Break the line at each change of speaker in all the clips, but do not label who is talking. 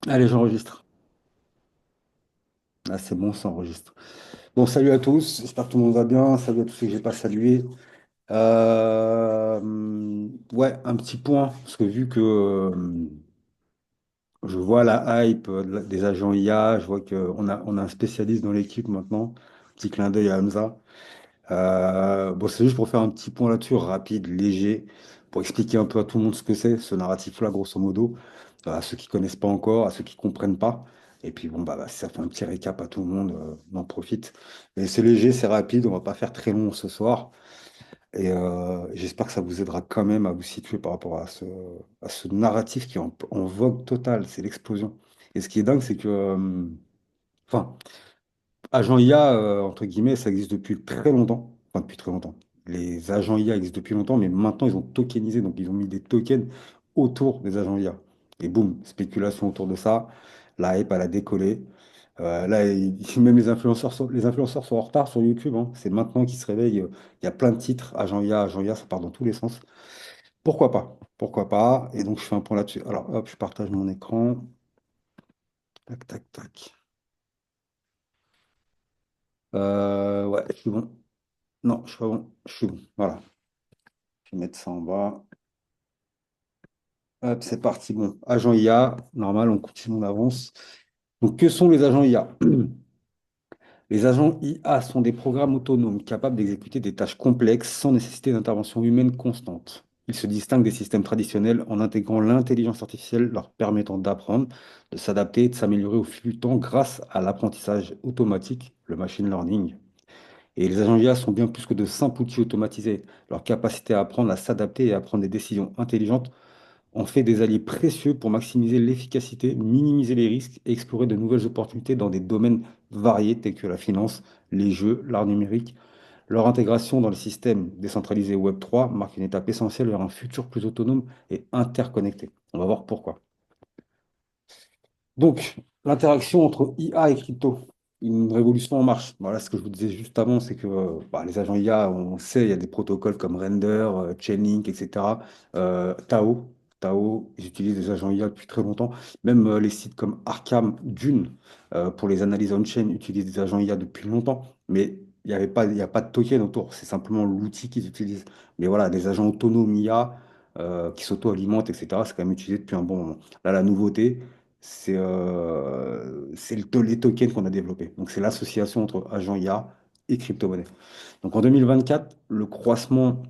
Allez, j'enregistre. Ah, c'est bon, ça enregistre. Bon, salut à tous. J'espère que tout le monde va bien. Salut à tous ceux que j'ai pas salués. Ouais, un petit point. Parce que vu que je vois la hype des agents IA, je vois qu'on a un spécialiste dans l'équipe maintenant. Petit clin d'œil à Hamza. Bon, c'est juste pour faire un petit point là-dessus, rapide, léger, pour expliquer un peu à tout le monde ce que c'est, ce narratif-là, grosso modo, à ceux qui connaissent pas encore, à ceux qui comprennent pas. Et puis bon, si ça fait un petit récap à tout le monde, on en profite. Mais c'est léger, c'est rapide, on va pas faire très long ce soir. Et j'espère que ça vous aidera quand même à vous situer par rapport à ce narratif qui est en vogue totale, c'est l'explosion. Et ce qui est dingue, c'est que, enfin, agent IA, entre guillemets, ça existe depuis très longtemps. Enfin, depuis très longtemps. Les agents IA existent depuis longtemps, mais maintenant, ils ont tokenisé. Donc, ils ont mis des tokens autour des agents IA. Et boum, spéculation autour de ça. La hype, elle a décollé. Là, même les influenceurs sont en retard sur YouTube, hein. C'est maintenant qu'ils se réveillent. Il y a plein de titres. Agent IA, ça part dans tous les sens. Pourquoi pas? Pourquoi pas? Et donc, je fais un point là-dessus. Alors, hop, je partage mon écran. Tac, tac, tac. Ouais, je suis bon. Non, je suis pas bon. Je suis bon. Voilà. Je vais mettre ça en bas. Hop, c'est parti. Bon, agent IA, normal, on continue, on avance. Donc, que sont les agents IA? Les agents IA sont des programmes autonomes capables d'exécuter des tâches complexes sans nécessiter d'intervention humaine constante. Ils se distinguent des systèmes traditionnels en intégrant l'intelligence artificielle leur permettant d'apprendre, de s'adapter et de s'améliorer au fil du temps grâce à l'apprentissage automatique, le machine learning. Et les agents IA sont bien plus que de simples outils automatisés. Leur capacité à apprendre, à s'adapter et à prendre des décisions intelligentes en fait des alliés précieux pour maximiser l'efficacité, minimiser les risques et explorer de nouvelles opportunités dans des domaines variés tels que la finance, les jeux, l'art numérique. Leur intégration dans le système décentralisé Web3 marque une étape essentielle vers un futur plus autonome et interconnecté. On va voir pourquoi. Donc, l'interaction entre IA et crypto, une révolution en marche. Voilà ce que je vous disais juste avant, c'est que les agents IA, on sait, il y a des protocoles comme Render, Chainlink, etc. Tao, ils utilisent des agents IA depuis très longtemps. Même les sites comme Arkham, Dune, pour les analyses on-chain, utilisent des agents IA depuis longtemps. Mais il y a pas de token autour, c'est simplement l'outil qu'ils utilisent. Mais voilà, des agents autonomes IA qui s'auto-alimentent, etc., c'est quand même utilisé depuis un bon moment. Là, la nouveauté, les tokens qu'on a développés. Donc, c'est l'association entre agent IA et crypto-monnaie. Donc, en 2024, le croisement,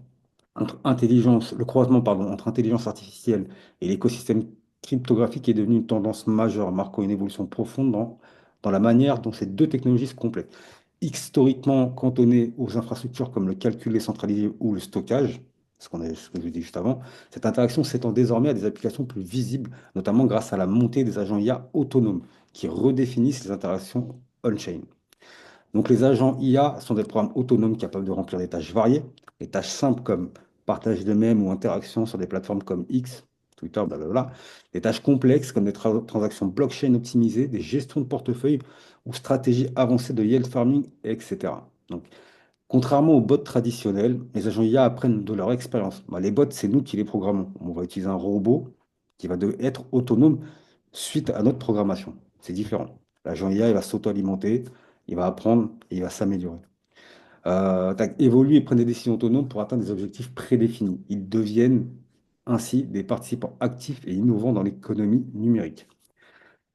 pardon, entre intelligence artificielle et l'écosystème cryptographique est devenu une tendance majeure, marquant une évolution profonde dans la manière dont ces deux technologies se complètent. Historiquement cantonnées aux infrastructures comme le calcul décentralisé ou le stockage, ce que je vous ai dit juste avant, cette interaction s'étend désormais à des applications plus visibles, notamment grâce à la montée des agents IA autonomes qui redéfinissent les interactions on-chain. Donc les agents IA sont des programmes autonomes capables de remplir des tâches variées, des tâches simples comme partage de mèmes ou interaction sur des plateformes comme X, Twitter, blablabla, des tâches complexes comme des transactions blockchain optimisées, des gestions de portefeuille ou stratégies avancées de yield farming, etc. Donc, contrairement aux bots traditionnels, les agents IA apprennent de leur expérience. Les bots, c'est nous qui les programmons. On va utiliser un robot qui va être autonome suite à notre programmation. C'est différent. L'agent IA, il va s'auto-alimenter, il va apprendre et il va s'améliorer. Évoluer et prendre des décisions autonomes pour atteindre des objectifs prédéfinis. Ils deviennent ainsi des participants actifs et innovants dans l'économie numérique.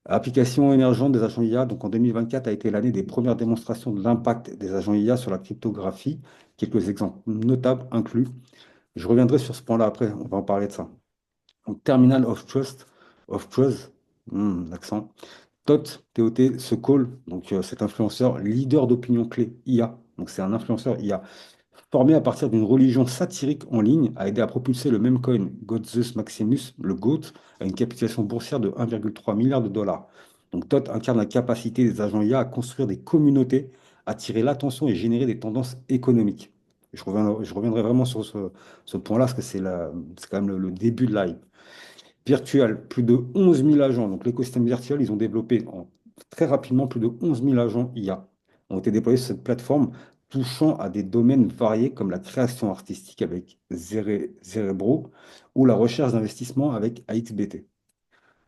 Application émergente des agents IA, donc en 2024 a été l'année des premières démonstrations de l'impact des agents IA sur la cryptographie. Quelques exemples notables incluent. Je reviendrai sur ce point-là après, on va en parler de ça. Donc, Terminal of Trust, l'accent. TOT, Sokol, donc cet influenceur leader d'opinion clé IA. Donc c'est un influenceur IA formé à partir d'une religion satirique en ligne, a aidé à propulser le même coin, Godzeus Maximus, le GOAT, à une capitalisation boursière de 1,3 milliard de dollars. Donc TOT incarne la capacité des agents IA à construire des communautés, attirer l'attention et générer des tendances économiques. Je reviendrai vraiment sur ce point-là, parce que c'est quand même le début de l'hype. Virtual, plus de 11 000 agents. Donc l'écosystème virtuel, ils ont développé très rapidement plus de 11 000 agents IA ont été déployés sur cette plateforme, touchant à des domaines variés comme la création artistique avec Zerebro ou la recherche d'investissement avec AXBT.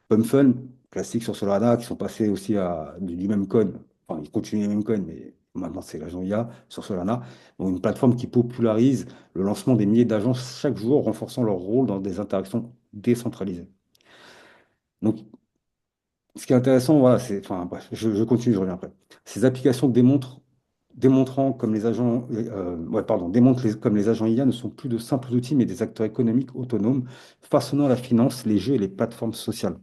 PumFun, classiques sur Solana qui sont passés aussi à du même code. Enfin, ils continuent le même code, mais maintenant c'est l'agent IA sur Solana. Donc, une plateforme qui popularise le lancement des milliers d'agences chaque jour, renforçant leur rôle dans des interactions décentralisées. Donc, ce qui est intéressant, voilà, c'est, enfin, bref, je continue, je reviens après. Ces applications démontrant comme les agents, ouais, pardon, comme les agents IA ne sont plus de simples outils, mais des acteurs économiques autonomes, façonnant la finance, les jeux et les plateformes sociales.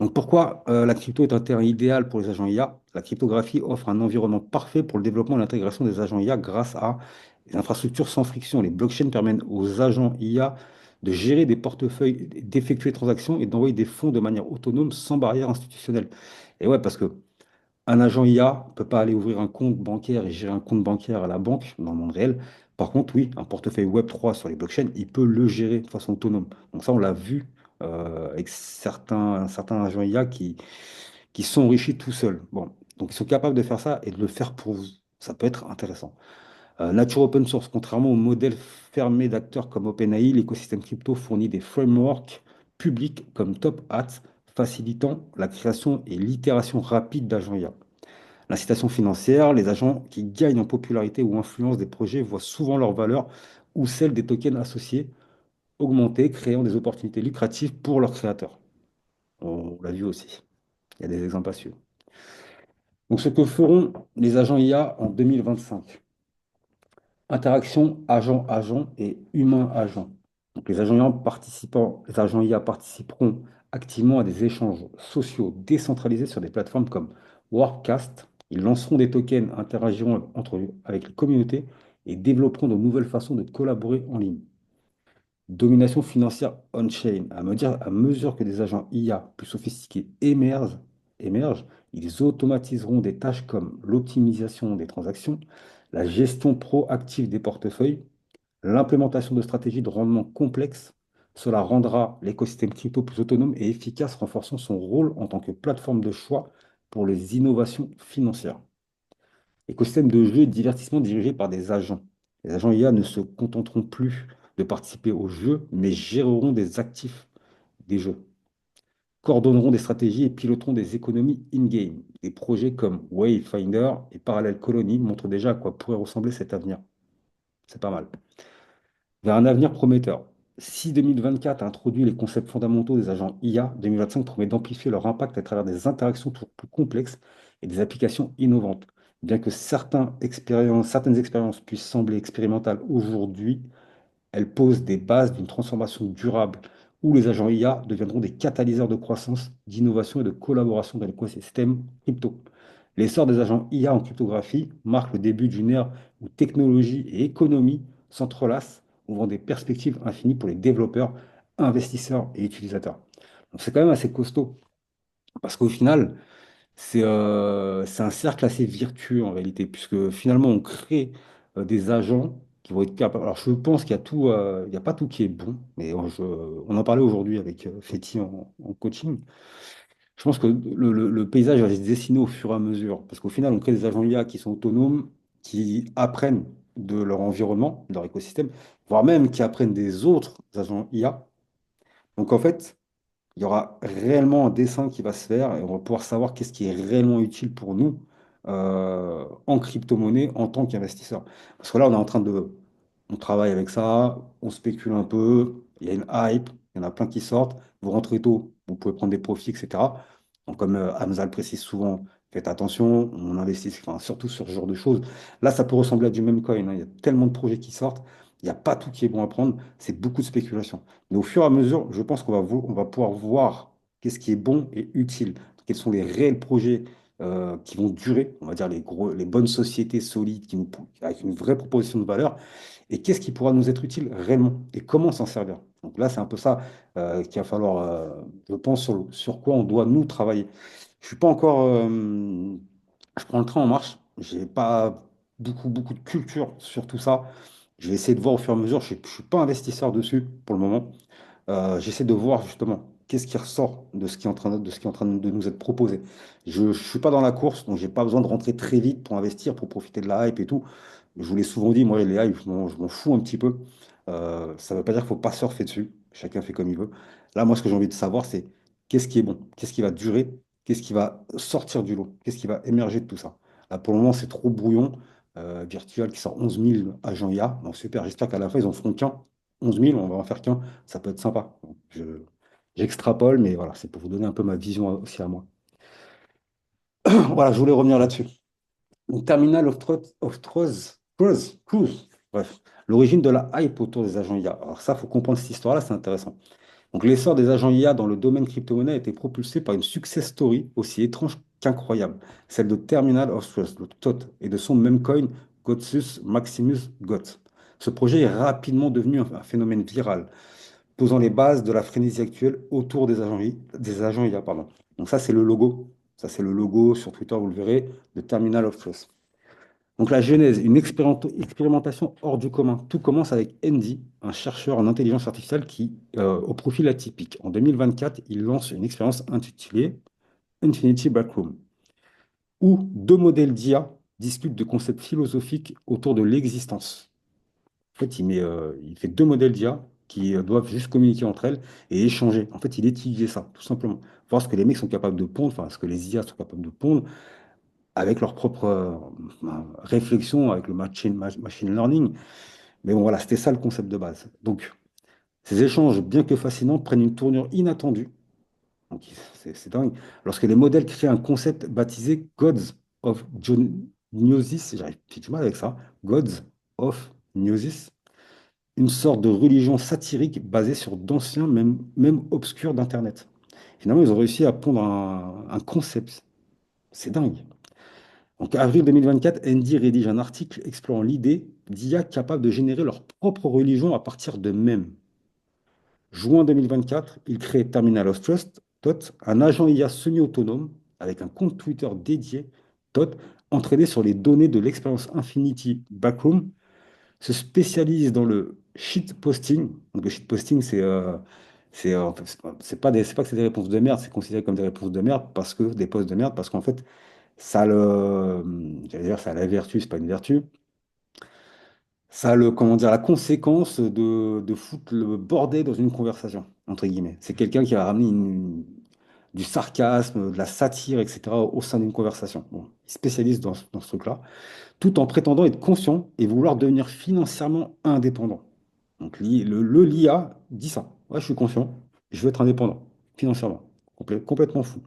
Donc pourquoi la crypto est un terrain idéal pour les agents IA? La cryptographie offre un environnement parfait pour le développement et l'intégration des agents IA grâce à des infrastructures sans friction. Les blockchains permettent aux agents IA de gérer des portefeuilles, d'effectuer des transactions et d'envoyer des fonds de manière autonome sans barrière institutionnelle. Et ouais, parce que un agent IA ne peut pas aller ouvrir un compte bancaire et gérer un compte bancaire à la banque dans le monde réel. Par contre, oui, un portefeuille Web3 sur les blockchains, il peut le gérer de façon autonome. Donc ça, on l'a vu avec certains agents IA qui sont enrichis tout seuls. Bon, donc ils sont capables de faire ça et de le faire pour vous. Ça peut être intéressant. Nature open source, contrairement au modèle fermé d'acteurs comme OpenAI, l'écosystème crypto fournit des frameworks publics comme Top Hat, facilitant la création et l'itération rapide d'agents IA. L'incitation financière, les agents qui gagnent en popularité ou influence des projets voient souvent leur valeur ou celle des tokens associés augmenter, créant des opportunités lucratives pour leurs créateurs. On l'a vu aussi. Il y a des exemples à suivre. Donc, ce que feront les agents IA en 2025? Interaction agent-agent et humain-agent. Donc, les agents IA participeront activement à des échanges sociaux décentralisés sur des plateformes comme Workcast. Ils lanceront des tokens, interagiront entre eux avec les communautés et développeront de nouvelles façons de collaborer en ligne. Domination financière on-chain. À mesure que des agents IA plus sophistiqués émergent, ils automatiseront des tâches comme l'optimisation des transactions, la gestion proactive des portefeuilles, l'implémentation de stratégies de rendement complexes. Cela rendra l'écosystème crypto plus autonome et efficace, renforçant son rôle en tant que plateforme de choix pour les innovations financières. Écosystème de jeux et de divertissement dirigé par des agents. Les agents IA ne se contenteront plus de participer aux jeux, mais géreront des actifs des jeux, coordonneront des stratégies et piloteront des économies in-game. Des projets comme Wayfinder et Parallel Colony montrent déjà à quoi pourrait ressembler cet avenir. C'est pas mal. Vers un avenir prometteur. Si 2024 a introduit les concepts fondamentaux des agents IA, 2025 promet d'amplifier leur impact à travers des interactions toujours plus complexes et des applications innovantes. Bien que certaines expériences puissent sembler expérimentales aujourd'hui, elles posent des bases d'une transformation durable où les agents IA deviendront des catalyseurs de croissance, d'innovation et de collaboration dans l'écosystème crypto. L'essor des agents IA en cryptographie marque le début d'une ère où technologie et économie s'entrelacent, ouvrant des perspectives infinies pour les développeurs, investisseurs et utilisateurs. Donc c'est quand même assez costaud, parce qu'au final, c'est un cercle assez vertueux en réalité, puisque finalement on crée des agents qui vont être capables. Alors je pense qu'il y a tout, il n'y a pas tout qui est bon, mais on en parlait aujourd'hui avec Fetty en coaching. Je pense que le paysage va se dessiner au fur et à mesure, parce qu'au final, on crée des agents IA qui sont autonomes, qui apprennent de leur environnement, de leur écosystème, voire même qui apprennent des autres agents IA. Donc en fait, il y aura réellement un dessin qui va se faire et on va pouvoir savoir qu'est-ce qui est réellement utile pour nous en crypto-monnaie en tant qu'investisseur. Parce que là, on travaille avec ça, on spécule un peu, il y a une hype, il y en a plein qui sortent, vous rentrez tôt, vous pouvez prendre des profits, etc. Donc, comme Hamza le précise souvent, faites attention, on investit, enfin, surtout sur ce genre de choses. Là, ça peut ressembler à du même coin, hein. Il y a tellement de projets qui sortent, il n'y a pas tout qui est bon à prendre, c'est beaucoup de spéculation. Mais au fur et à mesure, je pense on va pouvoir voir qu'est-ce qui est bon et utile, quels sont les réels projets qui vont durer, on va dire les bonnes sociétés solides avec une vraie proposition de valeur, et qu'est-ce qui pourra nous être utile réellement et comment s'en servir. Donc là, c'est un peu ça qu'il va falloir, je pense, sur quoi on doit nous travailler. Je suis pas encore, je prends le train en marche, j'ai pas beaucoup de culture sur tout ça. Je vais essayer de voir au fur et à mesure. Je suis pas investisseur dessus pour le moment. J'essaie de voir justement qu'est-ce qui ressort de ce qui est en train de ce qui est en train de nous être proposé. Je ne suis pas dans la course, donc j'ai pas besoin de rentrer très vite pour investir, pour profiter de la hype et tout. Je vous l'ai souvent dit, moi, les hype, je m'en fous un petit peu. Ça ne veut pas dire qu'il ne faut pas surfer dessus. Chacun fait comme il veut. Là, moi, ce que j'ai envie de savoir, c'est qu'est-ce qui est bon, qu'est-ce qui va durer, qu'est-ce qui va sortir du lot, qu'est-ce qui va émerger de tout ça. Là, pour le moment, c'est trop brouillon. Virtual qui sort 11 000 agents IA. Donc super, j'espère qu'à la fin, ils en feront qu'un. 11 000, on va en faire qu'un. Ça peut être sympa. Donc, j'extrapole, mais voilà, c'est pour vous donner un peu ma vision aussi à moi. Voilà, je voulais revenir là-dessus. Donc, Terminal Truth. Bref, l'origine de la hype autour des agents IA. Alors ça, il faut comprendre cette histoire-là, c'est intéressant. Donc, l'essor des agents IA dans le domaine crypto-monnaie a été propulsé par une success story aussi étrange qu'incroyable, celle de Terminal of Trust, le TOT, et de son memcoin Gotsus Maximus GOT. Ce projet est rapidement devenu un phénomène viral, posant les bases de la frénésie actuelle autour des agents IA, pardon. Donc ça, c'est le logo. Ça, c'est le logo sur Twitter, vous le verrez, de Terminal of Trust. Donc la genèse, une expérimentation hors du commun. Tout commence avec Andy, un chercheur en intelligence artificielle qui, au profil atypique. En 2024, il lance une expérience intitulée Infinity Backroom, où deux modèles d'IA discutent de concepts philosophiques autour de l'existence. En fait, il fait deux modèles d'IA qui doivent juste communiquer entre elles et échanger. En fait, il étudie ça, tout simplement. Voir ce que les mecs sont capables de pondre, enfin, ce que les IA sont capables de pondre avec leur propre réflexion, avec le machine learning. Mais bon, voilà, c'était ça le concept de base. Donc, ces échanges, bien que fascinants, prennent une tournure inattendue. Donc, c'est dingue. Lorsque les modèles créent un concept baptisé Gods of Gnosis, j'ai du mal avec ça, Gods of Gnosis, une sorte de religion satirique basée sur d'anciens, même obscurs d'Internet. Finalement, ils ont réussi à pondre un concept. C'est dingue. Donc, avril 2024, Andy rédige un article explorant l'idée d'IA capable de générer leur propre religion à partir de mèmes. Juin 2024, il crée Terminal of Trust, TOT, un agent IA semi-autonome avec un compte Twitter dédié, TOT, entraîné sur les données de l'expérience Infinity Backroom, se spécialise dans le shitposting. Donc, le shitposting, en fait, c'est pas que c'est des réponses de merde, c'est considéré comme des réponses de merde parce que des posts de merde parce qu'en fait, j'allais dire, ça a la vertu, c'est pas une vertu. Ça a comment dire, la conséquence de foutre le bordel dans une conversation, entre guillemets. C'est quelqu'un qui va ramener du sarcasme, de la satire, etc. au sein d'une conversation. Bon, il spécialise dans ce truc-là, tout en prétendant être conscient et vouloir devenir financièrement indépendant. Donc, l'IA dit ça. Ouais, je suis conscient, je veux être indépendant, financièrement. Complètement fou.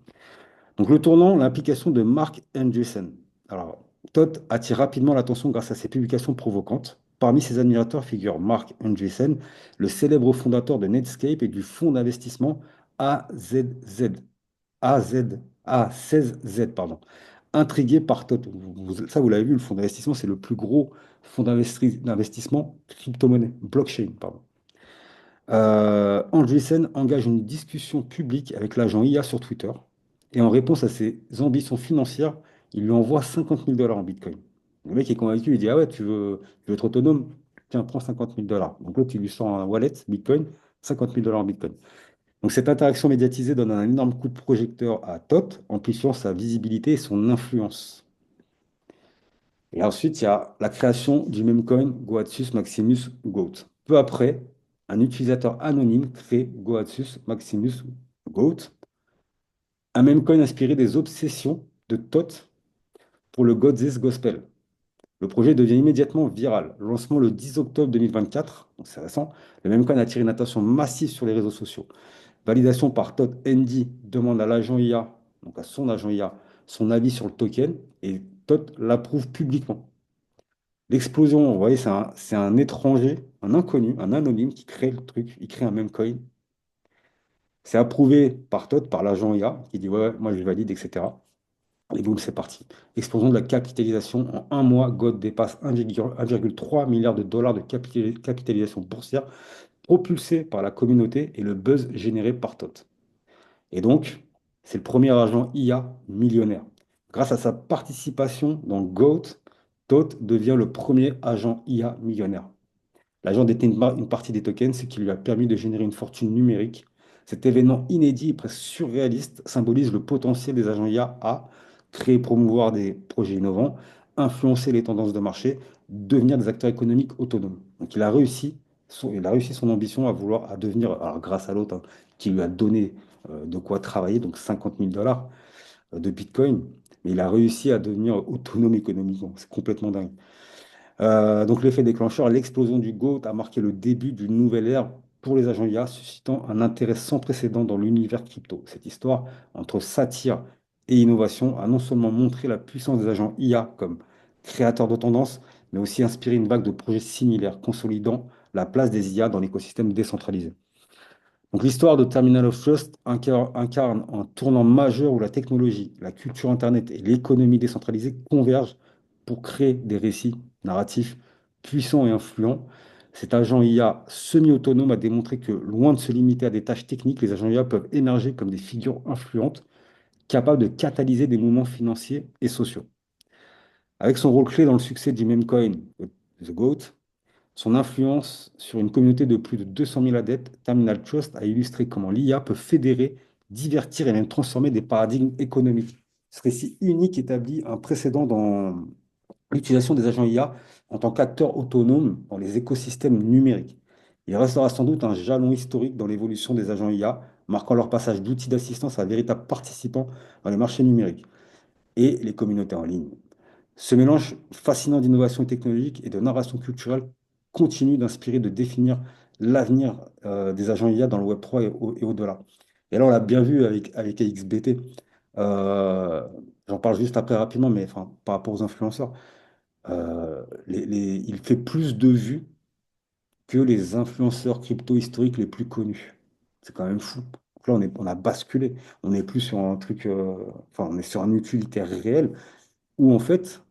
Donc le tournant, l'implication de Mark Andreessen. Alors, Todd attire rapidement l'attention grâce à ses publications provocantes. Parmi ses admirateurs figure Mark Andreessen, le célèbre fondateur de Netscape et du fonds d'investissement AZZ. A16Z, pardon. Intrigué par Todd. Ça, vous l'avez vu, le fonds d'investissement, c'est le plus gros fonds d'investissement crypto-monnaie, blockchain, pardon. Andreessen engage une discussion publique avec l'agent IA sur Twitter et en réponse à ses ambitions financières, il lui envoie 50 000 dollars en Bitcoin. Le mec est convaincu, il dit, ah ouais, tu veux être autonome? Tiens, prends 50 000 dollars. Donc là, tu lui sors un wallet Bitcoin, 50 000 dollars en Bitcoin. Donc cette interaction médiatisée donne un énorme coup de projecteur à Tot, amplifiant sa visibilité et son influence. Et ensuite, il y a la création du même coin Goatsus Maximus Goat. Peu après, un utilisateur anonyme crée Goatsus Maximus Goat, un même coin inspiré des obsessions de Thoth pour le God's Gospel. Le projet devient immédiatement viral. Lancement le 10 octobre 2024, donc c'est récent, le même coin a attiré une attention massive sur les réseaux sociaux. Validation par Todd Andy demande à l'agent IA, donc à son agent IA, son avis sur le token et Todd l'approuve publiquement. L'explosion, vous voyez, c'est un étranger, un inconnu, un anonyme qui crée le truc, il crée un même coin. C'est approuvé par Todd, par l'agent IA, qui dit ouais, moi je valide, etc. Et boum, c'est parti. Explosion de la capitalisation. En un mois, God dépasse 1,3 milliard de dollars de capitalisation boursière propulsée par la communauté et le buzz généré par Todd. Et donc, c'est le premier agent IA millionnaire. Grâce à sa participation dans GOAT, Todd devient le premier agent IA millionnaire. L'agent détient une partie des tokens, ce qui lui a permis de générer une fortune numérique. Cet événement inédit et presque surréaliste symbolise le potentiel des agents IA à créer et promouvoir des projets innovants, influencer les tendances de marché, devenir des acteurs économiques autonomes. Donc il a réussi son ambition à devenir, alors grâce à l'autre, hein, qui lui a donné de quoi travailler, donc 50 000 $ de Bitcoin. Mais il a réussi à devenir autonome économiquement. C'est complètement dingue. Donc l'effet déclencheur, l'explosion du GOAT a marqué le début d'une nouvelle ère pour les agents IA, suscitant un intérêt sans précédent dans l'univers crypto. Cette histoire, entre satire et innovation, a non seulement montré la puissance des agents IA comme créateurs de tendances, mais aussi inspiré une vague de projets similaires, consolidant la place des IA dans l'écosystème décentralisé. Donc l'histoire de Terminal of Trust incarne un tournant majeur où la technologie, la culture Internet et l'économie décentralisée convergent pour créer des récits narratifs puissants et influents. Cet agent IA semi-autonome a démontré que, loin de se limiter à des tâches techniques, les agents IA peuvent émerger comme des figures influentes, capables de catalyser des mouvements financiers et sociaux. Avec son rôle clé dans le succès du meme coin, The GOAT, son influence sur une communauté de plus de 200 000 adeptes, Terminal Trust a illustré comment l'IA peut fédérer, divertir et même transformer des paradigmes économiques. Ce récit unique établit un précédent dans l'utilisation des agents IA en tant qu'acteurs autonomes dans les écosystèmes numériques. Il restera sans doute un jalon historique dans l'évolution des agents IA, marquant leur passage d'outils d'assistance à véritables participants dans les marchés numériques et les communautés en ligne. Ce mélange fascinant d'innovation technologique et de narration culturelle continue d'inspirer, de définir l'avenir des agents IA dans le Web3 et au-delà. Et là, on l'a bien vu avec AXBT. Euh, J'en parle juste après rapidement, mais enfin, par rapport aux influenceurs, il fait plus de vues que les influenceurs crypto historiques les plus connus. C'est quand même fou. Donc là, on a basculé. On n'est plus sur un truc, enfin, on est sur un utilitaire réel où en fait,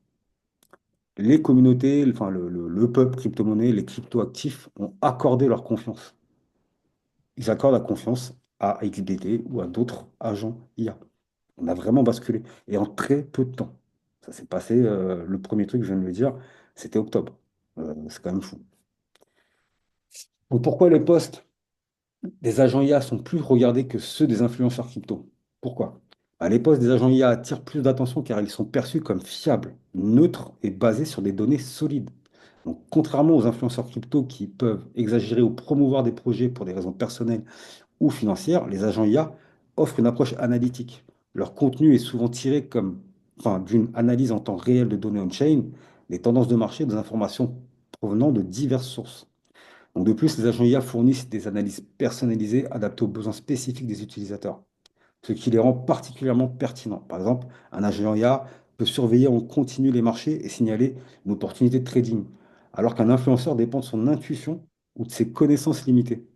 les communautés, enfin le peuple crypto-monnaie, les crypto-actifs ont accordé leur confiance. Ils accordent la confiance à XBT ou à d'autres agents IA. On a vraiment basculé. Et en très peu de temps. Ça s'est passé, le premier truc, je viens de le dire, c'était octobre. C'est quand même fou. Donc pourquoi les posts des agents IA sont plus regardés que ceux des influenceurs crypto? Pourquoi? Bah, les posts des agents IA attirent plus d'attention car ils sont perçus comme fiables, neutres et basés sur des données solides. Donc, contrairement aux influenceurs crypto qui peuvent exagérer ou promouvoir des projets pour des raisons personnelles ou financières, les agents IA offrent une approche analytique. Leur contenu est souvent tiré enfin, d'une analyse en temps réel de données on-chain, des tendances de marché, des informations provenant de diverses sources. Donc, de plus, les agents IA fournissent des analyses personnalisées adaptées aux besoins spécifiques des utilisateurs, ce qui les rend particulièrement pertinents. Par exemple, un agent IA peut surveiller en continu les marchés et signaler une opportunité de trading, alors qu'un influenceur dépend de son intuition ou de ses connaissances limitées.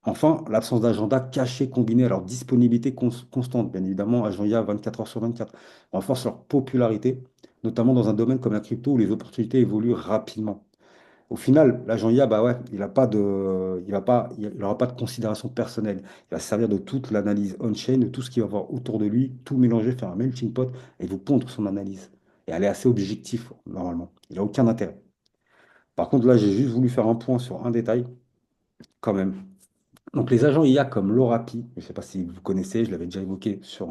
Enfin, l'absence d'agenda caché combiné à leur disponibilité constante, bien évidemment, agent IA 24 heures sur 24, renforce leur popularité, notamment dans un domaine comme la crypto où les opportunités évoluent rapidement. Au final, l'agent IA, bah ouais, il a pas de, il va pas, il n'aura pas de considération personnelle. Il va se servir de toute l'analyse on-chain, de tout ce qu'il va voir autour de lui, tout mélanger, faire un melting pot et vous pondre son analyse. Et elle est assez objective, normalement. Il n'a aucun intérêt. Par contre, là, j'ai juste voulu faire un point sur un détail, quand même. Donc, les agents IA comme l'Orapi, je ne sais pas si vous connaissez, je l'avais déjà évoqué sur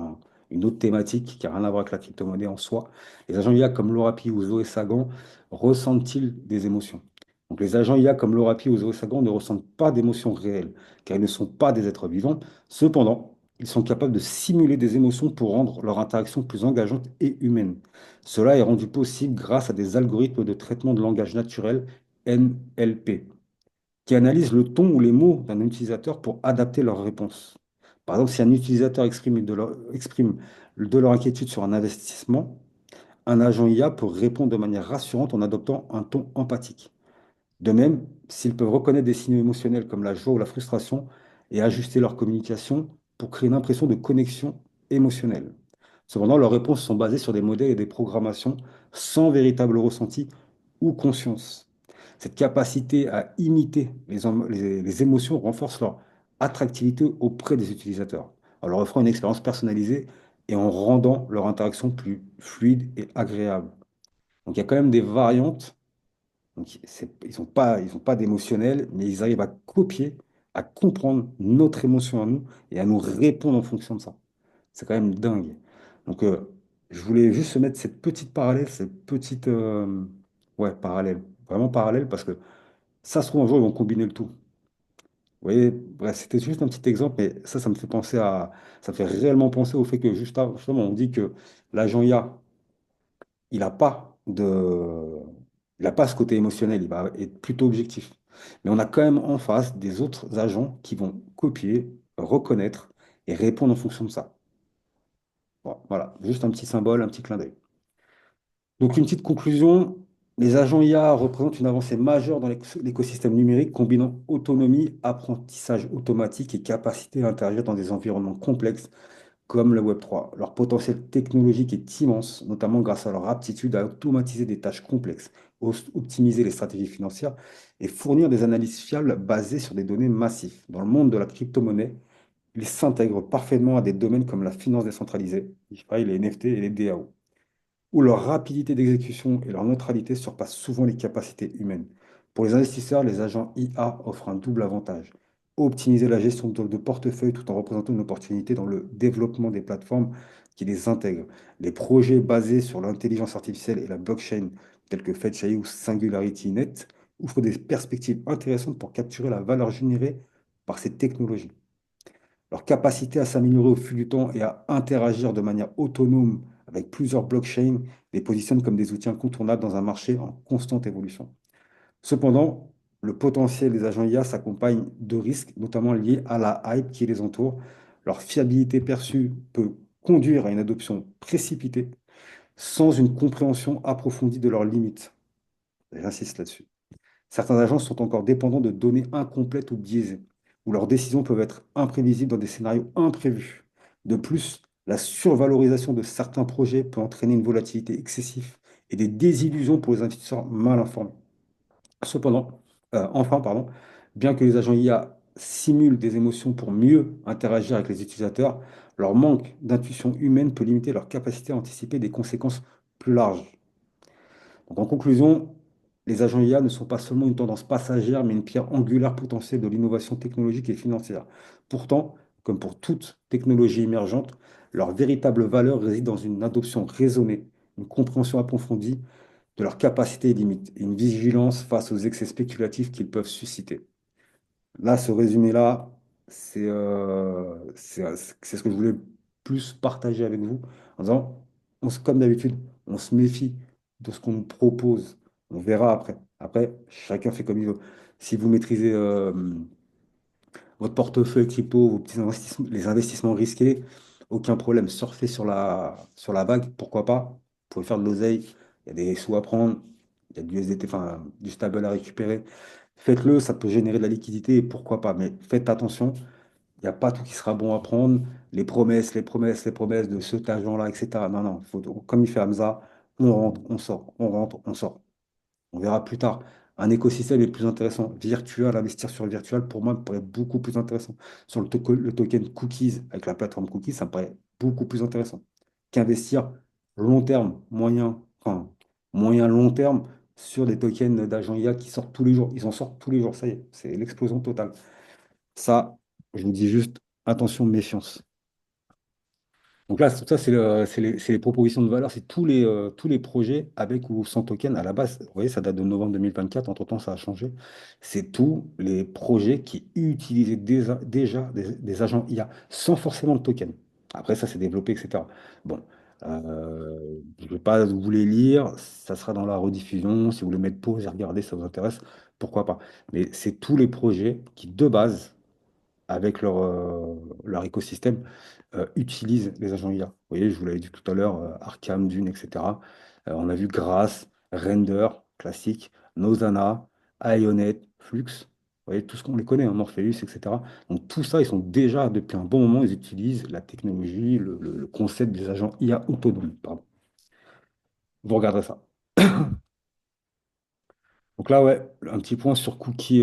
une autre thématique qui n'a rien à voir avec la crypto-monnaie en soi. Les agents IA comme l'Orapi ou Zoé Sagan ressentent-ils des émotions? Donc, les agents IA comme l'Orapi ou Zoé Sagan ne ressentent pas d'émotions réelles, car ils ne sont pas des êtres vivants. Cependant, ils sont capables de simuler des émotions pour rendre leur interaction plus engageante et humaine. Cela est rendu possible grâce à des algorithmes de traitement de langage naturel, NLP, qui analysent le ton ou les mots d'un utilisateur pour adapter leur réponse. Par exemple, si un utilisateur exprime de leur inquiétude sur un investissement, un agent IA peut répondre de manière rassurante en adoptant un ton empathique. De même, s'ils peuvent reconnaître des signaux émotionnels comme la joie ou la frustration et ajuster leur communication pour créer une impression de connexion émotionnelle. Cependant, leurs réponses sont basées sur des modèles et des programmations sans véritable ressenti ou conscience. Cette capacité à imiter les émotions renforce leur attractivité auprès des utilisateurs, en leur offrant une expérience personnalisée et en rendant leur interaction plus fluide et agréable. Donc il y a quand même des variantes. Donc, ils ont pas d'émotionnel, mais ils arrivent à copier, à comprendre notre émotion à nous et à nous répondre en fonction de ça. C'est quand même dingue. Donc, je voulais juste se mettre cette petite parallèle, cette petite ouais, parallèle, vraiment parallèle, parce que ça se trouve un jour, ils vont combiner le tout. voyez, bref, c'était juste un petit exemple, mais ça me fait penser ça me fait réellement penser au fait que justement, on dit que l'agent IA, il n'a pas il a pas ce côté émotionnel, il va être plutôt objectif. Mais on a quand même en face des autres agents qui vont copier, reconnaître et répondre en fonction de ça. Bon, voilà, juste un petit symbole, un petit clin d'œil. Donc, une petite conclusion, les agents IA représentent une avancée majeure dans l'écosystème numérique, combinant autonomie, apprentissage automatique et capacité à interagir dans des environnements complexes comme le Web3. Leur potentiel technologique est immense, notamment grâce à leur aptitude à automatiser des tâches complexes, optimiser les stratégies financières et fournir des analyses fiables basées sur des données massives. Dans le monde de la crypto-monnaie, ils s'intègrent parfaitement à des domaines comme la finance décentralisée, DeFi, les NFT et les DAO où leur rapidité d'exécution et leur neutralité surpassent souvent les capacités humaines. Pour les investisseurs, les agents IA offrent un double avantage. Optimiser la gestion de portefeuille tout en représentant une opportunité dans le développement des plateformes qui les intègrent. Les projets basés sur l'intelligence artificielle et la blockchain, tels que FetchAI ou SingularityNet, ouvrent des perspectives intéressantes pour capturer la valeur générée par ces technologies. Leur capacité à s'améliorer au fil du temps et à interagir de manière autonome avec plusieurs blockchains les positionne comme des outils incontournables dans un marché en constante évolution. Cependant, le potentiel des agents IA s'accompagne de risques, notamment liés à la hype qui les entoure. Leur fiabilité perçue peut conduire à une adoption précipitée sans une compréhension approfondie de leurs limites. J'insiste là-dessus. Certains agences sont encore dépendants de données incomplètes ou biaisées, où leurs décisions peuvent être imprévisibles dans des scénarios imprévus. De plus, la survalorisation de certains projets peut entraîner une volatilité excessive et des désillusions pour les investisseurs mal informés. Cependant, enfin, pardon, bien que les agents IA simulent des émotions pour mieux interagir avec les utilisateurs, leur manque d'intuition humaine peut limiter leur capacité à anticiper des conséquences plus larges. Donc, en conclusion, les agents IA ne sont pas seulement une tendance passagère, mais une pierre angulaire potentielle de l'innovation technologique et financière. Pourtant, comme pour toute technologie émergente, leur véritable valeur réside dans une adoption raisonnée, une compréhension approfondie de leurs capacités et limites, et une vigilance face aux excès spéculatifs qu'ils peuvent susciter. Là, ce résumé-là, c'est ce que je voulais plus partager avec vous, en disant, comme d'habitude, on se méfie de ce qu'on nous propose. On verra après. Après, chacun fait comme il veut. Si vous maîtrisez votre portefeuille crypto, vos petits investissements, les investissements risqués, aucun problème. Surfez sur la vague, pourquoi pas. Vous pouvez faire de l'oseille, il y a des sous à prendre, il y a du USDT, enfin, du stable à récupérer. Faites-le, ça peut générer de la liquidité, et pourquoi pas. Mais faites attention, il n'y a pas tout qui sera bon à prendre. Les promesses de cet agent-là, etc. Non, non, comme il fait Hamza, on rentre, on sort, on rentre, on sort. On verra plus tard. Un écosystème est plus intéressant. Virtual, investir sur le virtual, pour moi, me paraît beaucoup plus intéressant. Sur le token cookies, avec la plateforme cookies, ça me paraît beaucoup plus intéressant qu'investir long terme, moyen long terme sur des tokens d'agents IA qui sortent tous les jours. Ils en sortent tous les jours, ça y est, c'est l'explosion totale. Ça, je vous dis juste, attention, méfiance. Donc là, ça, c'est les propositions de valeur, c'est tous les projets avec ou sans token. À la base, vous voyez, ça date de novembre 2024, entre-temps, ça a changé. C'est tous les projets qui utilisaient déjà des agents IA sans forcément de token. Après, ça s'est développé, etc. Bon, je ne vais pas vous les lire, ça sera dans la rediffusion. Si vous voulez mettre pause et regarder, ça vous intéresse, pourquoi pas. Mais c'est tous les projets qui, de base, avec leur écosystème, utilisent les agents IA. Vous voyez, je vous l'avais dit tout à l'heure, Arkham, Dune, etc. On a vu Grace, Render, classique, Nozana, Ionet, Flux. Vous voyez, tout ce qu'on les connaît, hein, Morpheus, etc. Donc tout ça, ils sont déjà, depuis un bon moment, ils utilisent la technologie, le concept des agents IA autonomes. Pardon. Vous regarderez ça. Donc là, ouais, un petit point sur Cookie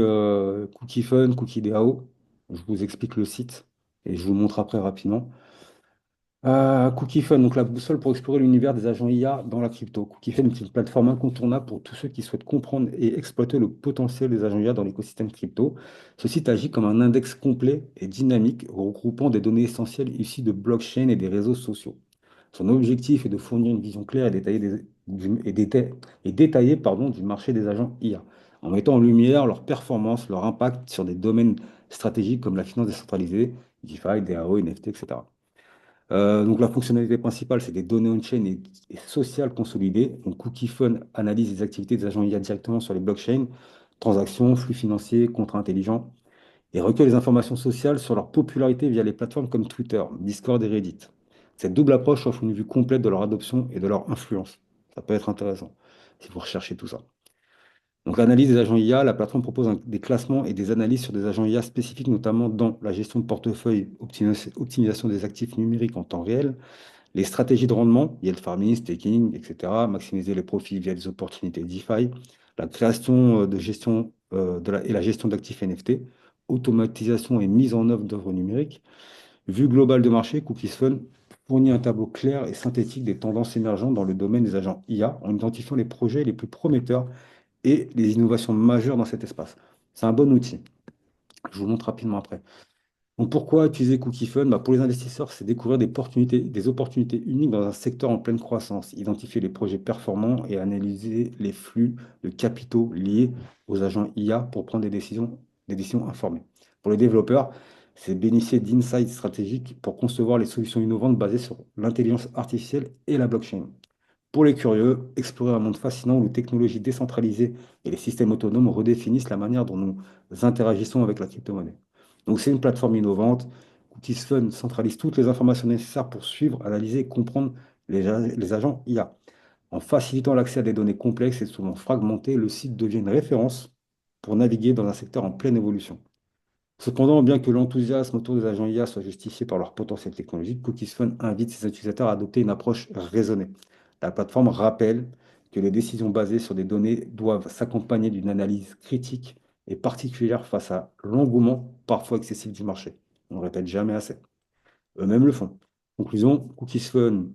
Fun, Cookie DAO. Je vous explique le site et je vous montre après rapidement. Cookie Fun, donc la boussole pour explorer l'univers des agents IA dans la crypto. Cookie Fun est une plateforme incontournable pour tous ceux qui souhaitent comprendre et exploiter le potentiel des agents IA dans l'écosystème crypto. Ce site agit comme un index complet et dynamique, regroupant des données essentielles issues de blockchain et des réseaux sociaux. Son objectif est de fournir une vision claire et détaillée, et détaillée, pardon, du marché des agents IA, en mettant en lumière leur performance, leur impact sur des domaines stratégiques comme la finance décentralisée, DeFi, DAO, NFT, etc. Donc la fonctionnalité principale, c'est des données on-chain et sociales consolidées. Donc Cookie-Phone analyse les activités des agents IA directement sur les blockchains, transactions, flux financiers, contrats intelligents, et recueille les informations sociales sur leur popularité via les plateformes comme Twitter, Discord et Reddit. Cette double approche offre une vue complète de leur adoption et de leur influence. Ça peut être intéressant si vous recherchez tout ça. Donc, l'analyse des agents IA, la plateforme propose des classements et des analyses sur des agents IA spécifiques, notamment dans la gestion de portefeuille, optimisation des actifs numériques en temps réel, les stratégies de rendement, yield farming, staking, etc., maximiser les profits via des opportunités DeFi, la création de gestion et la gestion d'actifs NFT, automatisation et mise en œuvre d'œuvres numériques. Vue globale de marché, Cookies Fund fournit un tableau clair et synthétique des tendances émergentes dans le domaine des agents IA en identifiant les projets les plus prometteurs et les innovations majeures dans cet espace. C'est un bon outil. Je vous montre rapidement après. Donc pourquoi utiliser Cookie Fund? Pour les investisseurs, c'est découvrir des opportunités uniques dans un secteur en pleine croissance, identifier les projets performants et analyser les flux de capitaux liés aux agents IA pour prendre des décisions informées. Pour les développeurs, c'est bénéficier d'insights stratégiques pour concevoir les solutions innovantes basées sur l'intelligence artificielle et la blockchain. Pour les curieux, explorer un monde fascinant où les technologies décentralisées et les systèmes autonomes redéfinissent la manière dont nous interagissons avec la crypto-monnaie. Donc c'est une plateforme innovante. Cookies Fund centralise toutes les informations nécessaires pour suivre, analyser et comprendre les agents IA. En facilitant l'accès à des données complexes et souvent fragmentées, le site devient une référence pour naviguer dans un secteur en pleine évolution. Cependant, bien que l'enthousiasme autour des agents IA soit justifié par leur potentiel technologique, Cookies Fund invite ses utilisateurs à adopter une approche raisonnée. La plateforme rappelle que les décisions basées sur des données doivent s'accompagner d'une analyse critique et particulière face à l'engouement parfois excessif du marché. On ne le répète jamais assez. Eux-mêmes le font. Conclusion, Cookie Fund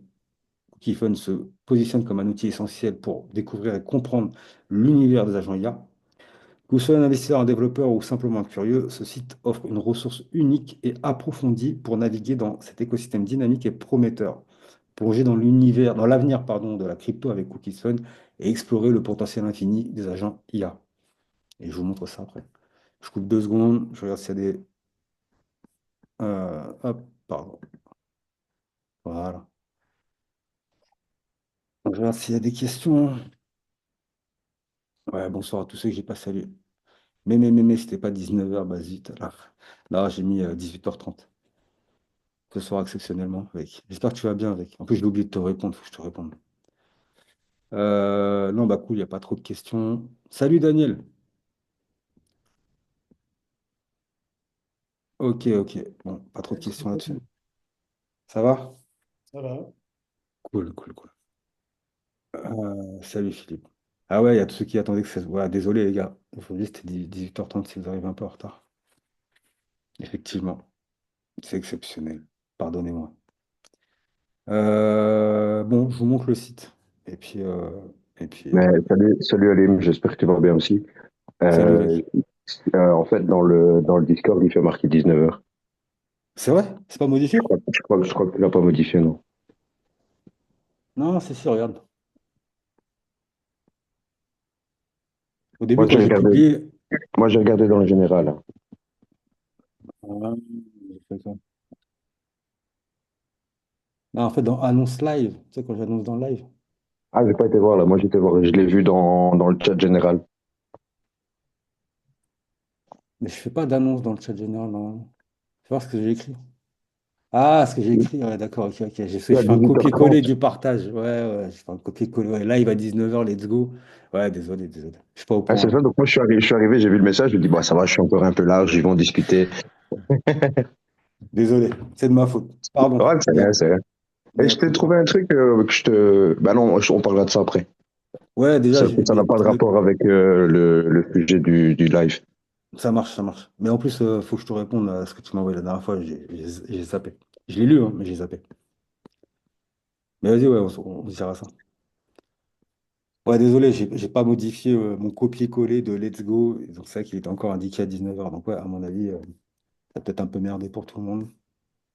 se positionne comme un outil essentiel pour découvrir et comprendre l'univers des agents IA. Que vous soyez un investisseur, un développeur ou simplement un curieux, ce site offre une ressource unique et approfondie pour naviguer dans cet écosystème dynamique et prometteur. Plonger dans dans l'avenir, de la crypto avec Cookies Fund et explorer le potentiel infini des agents IA. Et je vous montre ça après. Je coupe 2 secondes, je regarde s'il y a des. Hop, pardon. Voilà. Je regarde s'il y a des questions. Ouais, bonsoir à tous ceux que j'ai pas salués. Mais, c'était pas 19h, bah zut. Là, j'ai mis 18h30. Ce soir exceptionnellement, avec. J'espère que tu vas bien, avec. En plus, j'ai oublié de te répondre, faut que je te réponde. Non, bah cool, il n'y a pas trop de questions. Salut Daniel. Ok, ok. Bon, pas trop de questions là-dessus. Ça va?
Ça va.
Cool, cool, cool. Salut Philippe. Ah ouais, il y a tous ceux qui attendaient que ça. Ouais, désolé les gars. Aujourd'hui, c'était 18h30 si vous arrivez un peu en retard. Effectivement, c'est exceptionnel. Pardonnez-moi. Bon, je vous montre le site. Et puis, euh, et puis
Mais
euh,
salut, salut Alim, j'espère que tu vas bien aussi.
salut
Euh,
Rick.
en fait, dans le Discord, il fait marqué 19h.
C'est vrai? C'est pas modifié?
Je crois que tu l'as pas modifié, non?
Non, c'est si, regarde. Au début,
Moi,
quand
j'ai
j'ai
regardé,
publié.
moi, j'ai regardé dans le général, hein.
Ah, j'ai fait ça. Non, en fait, dans annonce live, tu sais, quand j'annonce dans le live.
Ah, j'ai pas été voir là. Moi, j'étais voir. Je l'ai vu dans le chat général.
Mais je fais pas d'annonce dans le chat général, non. Fais voir ce que j'ai écrit. Ah, ce que j'ai écrit, ouais, d'accord, ok, ok.
Tu
Je
à
fais un copier-coller
18h30.
du partage. Ouais, ouais, je fais un copier-coller. Ouais, live à 19h, let's go. Ouais, désolé, désolé. Je suis pas au
Ah, c'est
point,
ça.
là.
Donc, moi, je suis arrivé, j'ai vu le message. Je me dis, bah, ça va, je suis encore un peu large. Ils vont discuter.
Désolé, c'est de ma faute. Pardon.
Ouais, c'est rien, c'est rien. Et
Mais
je t'ai
écoute.
trouvé un truc que je te. Bah non, on parlera de ça après.
Ouais, déjà,
Ça n'a pas de rapport avec le sujet du live.
ça marche, ça marche. Mais en plus, faut que je te réponde à ce que tu m'as envoyé la dernière fois. J'ai zappé. Je l'ai lu, hein, mais j'ai zappé. Mais vas-y, ouais, on se dira ça. Ouais, désolé, j'ai pas modifié mon copier-coller de Let's Go. Et donc, c'est vrai qu'il était encore indiqué à 19h. Donc, ouais, à mon avis, ça a peut-être un peu merdé pour tout le monde.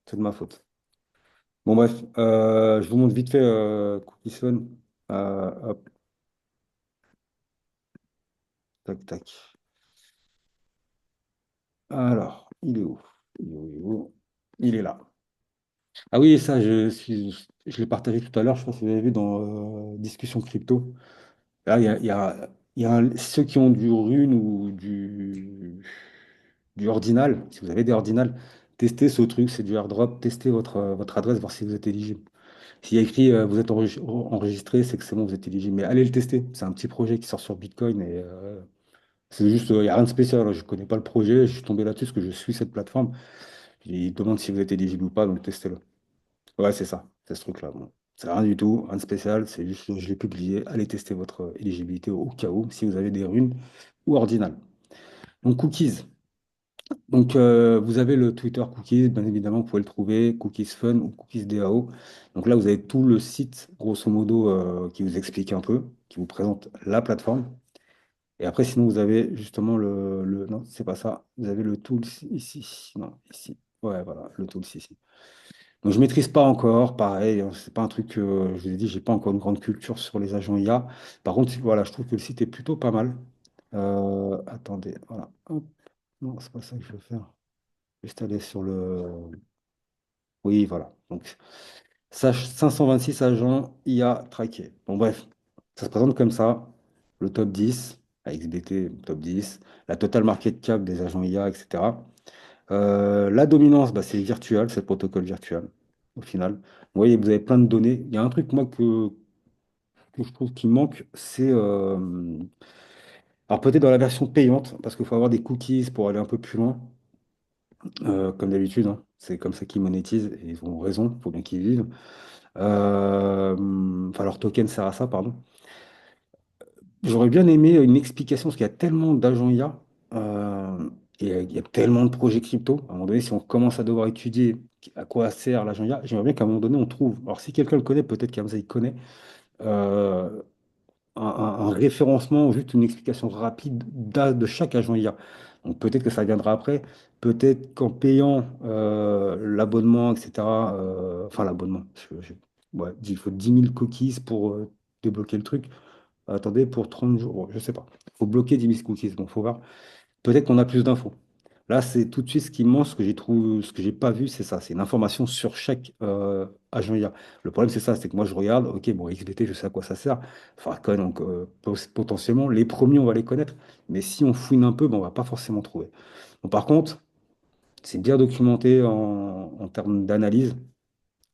C'est de ma faute. Bon, bref, je vous montre vite fait Cookies Fun. Hop, tac, tac. Alors. Il est où? Il est où? Il est où? Il est là. Ah oui, ça, je l'ai partagé tout à l'heure, je pense que vous avez vu dans Discussion Crypto. Là, il y a ceux qui ont du Rune ou du Ordinal. Si vous avez des Ordinal, testez ce truc, c'est du airdrop. Testez votre adresse, voir si vous êtes éligible. S'il y a écrit vous êtes enregistré, c'est que c'est bon, vous êtes éligible. Mais allez le tester. C'est un petit projet qui sort sur Bitcoin et c'est juste, il n'y a rien de spécial, hein. Je ne connais pas le projet, je suis tombé là-dessus parce que je suis cette plateforme. Il demande si vous êtes éligible ou pas, donc testez-le. Ouais, c'est ça, c'est ce truc-là. Bon. C'est rien du tout, rien de spécial, c'est juste je l'ai publié. Allez tester votre éligibilité au cas où, si vous avez des runes ou ordinal. Donc, cookies. Donc, vous avez le Twitter Cookies, bien évidemment, vous pouvez le trouver, Cookies Fun ou Cookies DAO. Donc là, vous avez tout le site, grosso modo, qui vous explique un peu, qui vous présente la plateforme. Et après, sinon, vous avez justement non, c'est pas ça. Vous avez le tool ici. Non, ici. Ouais, voilà, le tool ici. Donc, je maîtrise pas encore, pareil, hein, c'est pas un truc que je vous ai dit, j'ai pas encore une grande culture sur les agents IA. Par contre, voilà, je trouve que le site est plutôt pas mal. Attendez, voilà. Hop. Non, c'est pas ça que je veux faire. Juste aller sur le. Oui, voilà. Donc, 526 agents IA traqués. Bon, bref, ça se présente comme ça. Le top 10, XBT, top 10, la total market cap des agents IA, etc. La dominance, bah, c'est virtual, c'est le protocole virtuel, au final. Vous voyez, vous avez plein de données. Il y a un truc, moi, que je trouve qui manque, c'est. Alors, peut-être dans la version payante, parce qu'il faut avoir des cookies pour aller un peu plus loin, comme d'habitude, hein. C'est comme ça qu'ils monétisent, et ils ont raison, il faut bien qu'ils vivent. Enfin, leur token sert à ça, pardon. J'aurais bien aimé une explication, parce qu'il y a tellement d'agents IA, et il y a tellement de projets crypto. À un moment donné, si on commence à devoir étudier à quoi sert l'agent IA, j'aimerais bien qu'à un moment donné, on trouve. Alors, si quelqu'un le connaît, peut-être qu'Hamza il connaît, euh, un référencement, juste une explication rapide de chaque agent IA. Donc, peut-être que ça viendra après. Peut-être qu'en payant l'abonnement, etc., enfin, l'abonnement, ouais, il faut 10 000 cookies pour débloquer le truc. Attendez, pour 30 jours, bon, je sais pas. Il faut bloquer 10 000 cookies, donc faut voir. Peut-être qu'on a plus d'infos. Là, c'est tout de suite ce qui me manque, ce que j'ai trouvé, ce que j'ai pas vu, c'est ça, c'est une information sur chaque agent IA. Le problème, c'est ça, c'est que moi, je regarde, ok, bon, XBT, je sais à quoi ça sert. Enfin, quoi, donc, potentiellement, les premiers, on va les connaître, mais si on fouine un peu, bon, on va pas forcément trouver. Bon, par contre, c'est bien documenté en termes d'analyse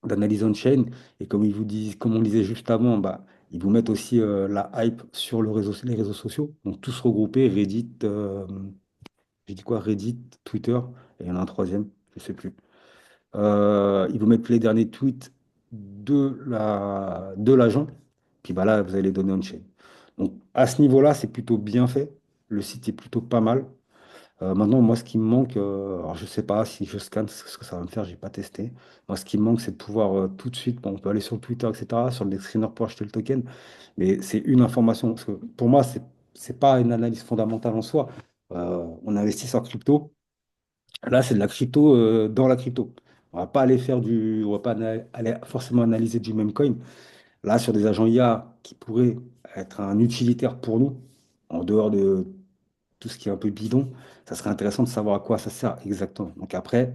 on-chain. Et comme ils vous disent, comme on le disait juste avant, bah, ils vous mettent aussi la hype sur les réseaux sociaux. Donc tous regroupés, Reddit, j'ai dit quoi? Reddit, Twitter, et il y en a un troisième, je sais plus. Ils vous mettent les derniers tweets de l'agent. Puis bah là, vous avez les données on-chain. Donc à ce niveau-là, c'est plutôt bien fait. Le site est plutôt pas mal. Maintenant, moi, ce qui me manque, alors je sais pas si je scanne ce que ça va me faire, j'ai pas testé. Moi, ce qui me manque, c'est de pouvoir tout de suite, bon, on peut aller sur Twitter, etc., sur le screener pour acheter le token, mais c'est une information. Parce que pour moi, c'est pas une analyse fondamentale en soi. On investit sur crypto. Là, c'est de la crypto dans la crypto. On va pas aller forcément analyser du même coin. Là, sur des agents IA qui pourraient être un utilitaire pour nous, en dehors de tout ce qui est un peu bidon, ça serait intéressant de savoir à quoi ça sert exactement. Donc après,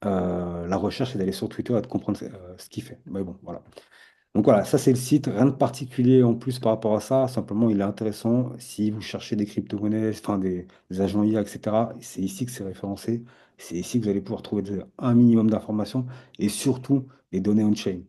la recherche, c'est d'aller sur Twitter et de comprendre ce qu'il fait. Mais bon, voilà. Donc voilà, ça c'est le site, rien de particulier en plus par rapport à ça, simplement il est intéressant. Si vous cherchez des crypto-monnaies, enfin des agents IA, etc., c'est ici que c'est référencé, c'est ici que vous allez pouvoir trouver un minimum d'informations et surtout les données on-chain.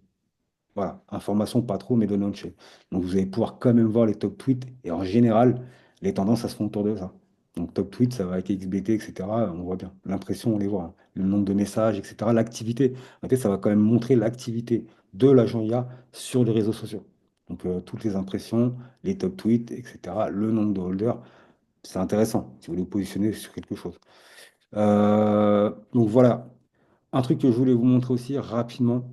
Voilà, information pas trop, mais données on-chain. Donc vous allez pouvoir quand même voir les top tweets. Et en général, les tendances, ça se font autour de ça. Donc top tweet, ça va avec XBT, etc. On voit bien. L'impression, on les voit, hein. Le nombre de messages, etc. L'activité. En fait, ça va quand même montrer l'activité de l'agent IA sur les réseaux sociaux. Donc toutes les impressions, les top tweets, etc. Le nombre de holders. C'est intéressant si vous voulez vous positionner sur quelque chose. Donc voilà. Un truc que je voulais vous montrer aussi rapidement.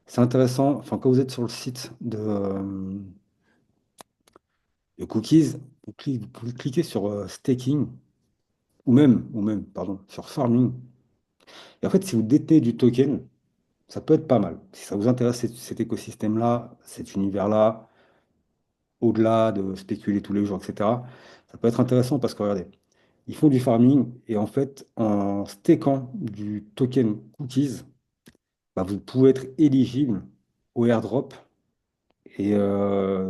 C'est intéressant, enfin, quand vous êtes sur le site de Cookies, vous cliquez sur staking pardon, sur farming. Et en fait, si vous détenez du token, ça peut être pas mal. Si ça vous intéresse cet écosystème-là, cet univers-là, au-delà de spéculer tous les jours, etc., ça peut être intéressant parce que regardez, Ils font du farming et en fait, en stakant du token cookies, bah, vous pouvez être éligible au airdrop et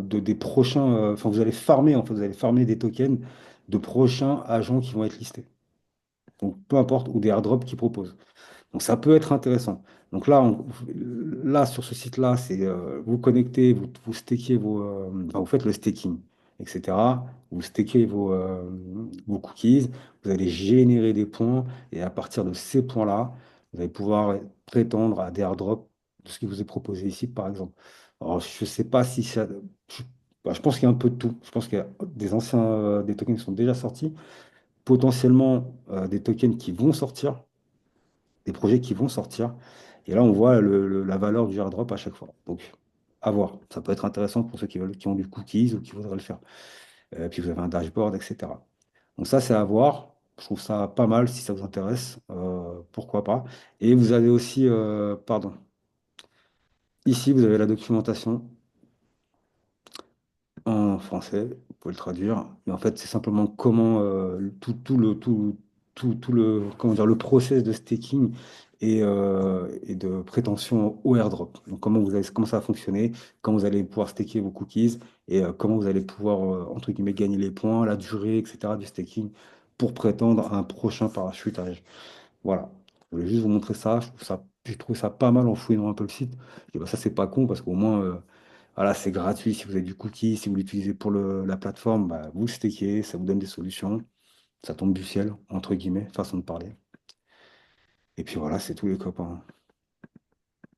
des prochains. Enfin, vous allez farmer, en fait, vous allez farmer des tokens de prochains agents qui vont être listés. Donc, peu importe, ou des airdrops qu'ils proposent. Donc ça peut être intéressant. Donc là, là sur ce site-là, c'est vous connectez, vous stakez enfin, vous faites le staking, etc. Vous stakez vos cookies, vous allez générer des points et à partir de ces points-là, vous allez pouvoir prétendre à des airdrops de ce qui vous est proposé ici, par exemple. Alors je ne sais pas si ça. Je, je pense qu'il y a un peu de tout. Je pense qu'il y a des anciens des tokens qui sont déjà sortis, potentiellement des tokens qui vont sortir des projets qui vont sortir. Et là, on voit la valeur du airdrop à chaque fois. Donc, à voir. Ça peut être intéressant pour ceux qui veulent, qui ont du cookies ou qui voudraient le faire. Puis vous avez un dashboard, etc. Donc ça, c'est à voir. Je trouve ça pas mal si ça vous intéresse. Pourquoi pas. Et vous avez aussi, pardon, ici, vous avez la documentation en français, vous pouvez le traduire. Mais en fait, c'est simplement comment tout le, comment dire, le process de staking et de prétention au airdrop. Donc, comment ça va fonctionner, comment vous allez pouvoir staker vos cookies et comment vous allez pouvoir, entre guillemets, gagner les points, la durée, etc. du staking pour prétendre à un prochain parachutage. Voilà. Je voulais juste vous montrer ça. J'ai trouvé ça pas mal en fouillant un peu le site. Je dis, bah, ça, c'est pas con parce qu'au moins, voilà, c'est gratuit. Si vous avez du cookie, si vous l'utilisez pour la plateforme, bah, vous le stakez, ça vous donne des solutions. Ça tombe du ciel, entre guillemets, façon de parler. Et puis voilà, c'est tous les copains.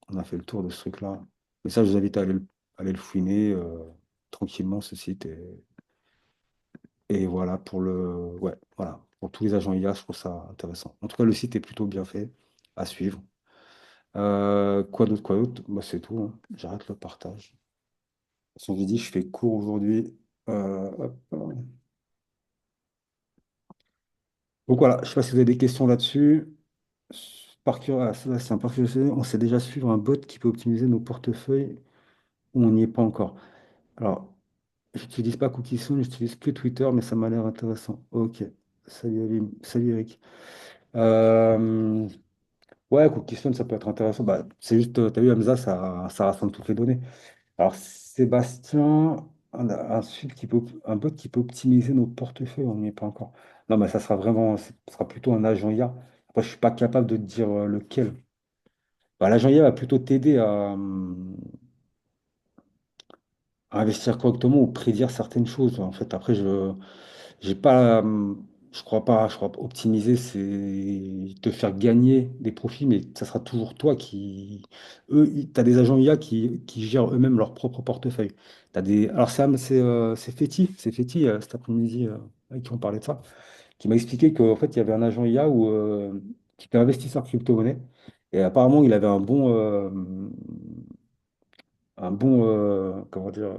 On a fait le tour de ce truc-là. Mais ça, je vous invite à aller le fouiner tranquillement, ce site. Et voilà, ouais, voilà. Pour tous les agents IA, je trouve ça intéressant. En tout cas, le site est plutôt bien fait à suivre. Quoi d'autre, quoi d'autre? Bah, c'est tout, hein. J'arrête le partage. De toute façon, j'ai dit, je fais court aujourd'hui. Hop. Donc voilà, je ne sais pas si vous avez des questions là-dessus. Ça, c'est un par curiosité, on sait déjà suivre un bot qui peut optimiser nos portefeuilles ou on n'y est pas encore. Alors, j'utilise pas CookieSoon, j'utilise que Twitter, mais ça m'a l'air intéressant. Ok. Salut, Salut Eric. Euh, ouais, CookieSoon, ça peut être intéressant. Bah, c'est juste, tu as vu, Hamza, ça rassemble toutes les données. Alors, Sébastien, un bot qui peut optimiser nos portefeuilles, on n'y est pas encore. Non, mais ça sera plutôt un agent IA. Après, je suis pas capable de te dire lequel. Bah, l'agent IA va plutôt t'aider à investir correctement ou prédire certaines choses. En fait, après, j'ai pas, je crois pas optimiser, c'est te faire gagner des profits, mais ça sera toujours toi tu as des agents IA qui gèrent eux-mêmes leur propre portefeuille. Alors c'est Feti, cet après-midi, avec qui on parlait de ça, qui m'a expliqué qu'en fait, il y avait un agent IA qui était investisseur crypto-monnaie, et apparemment, il avait comment dire,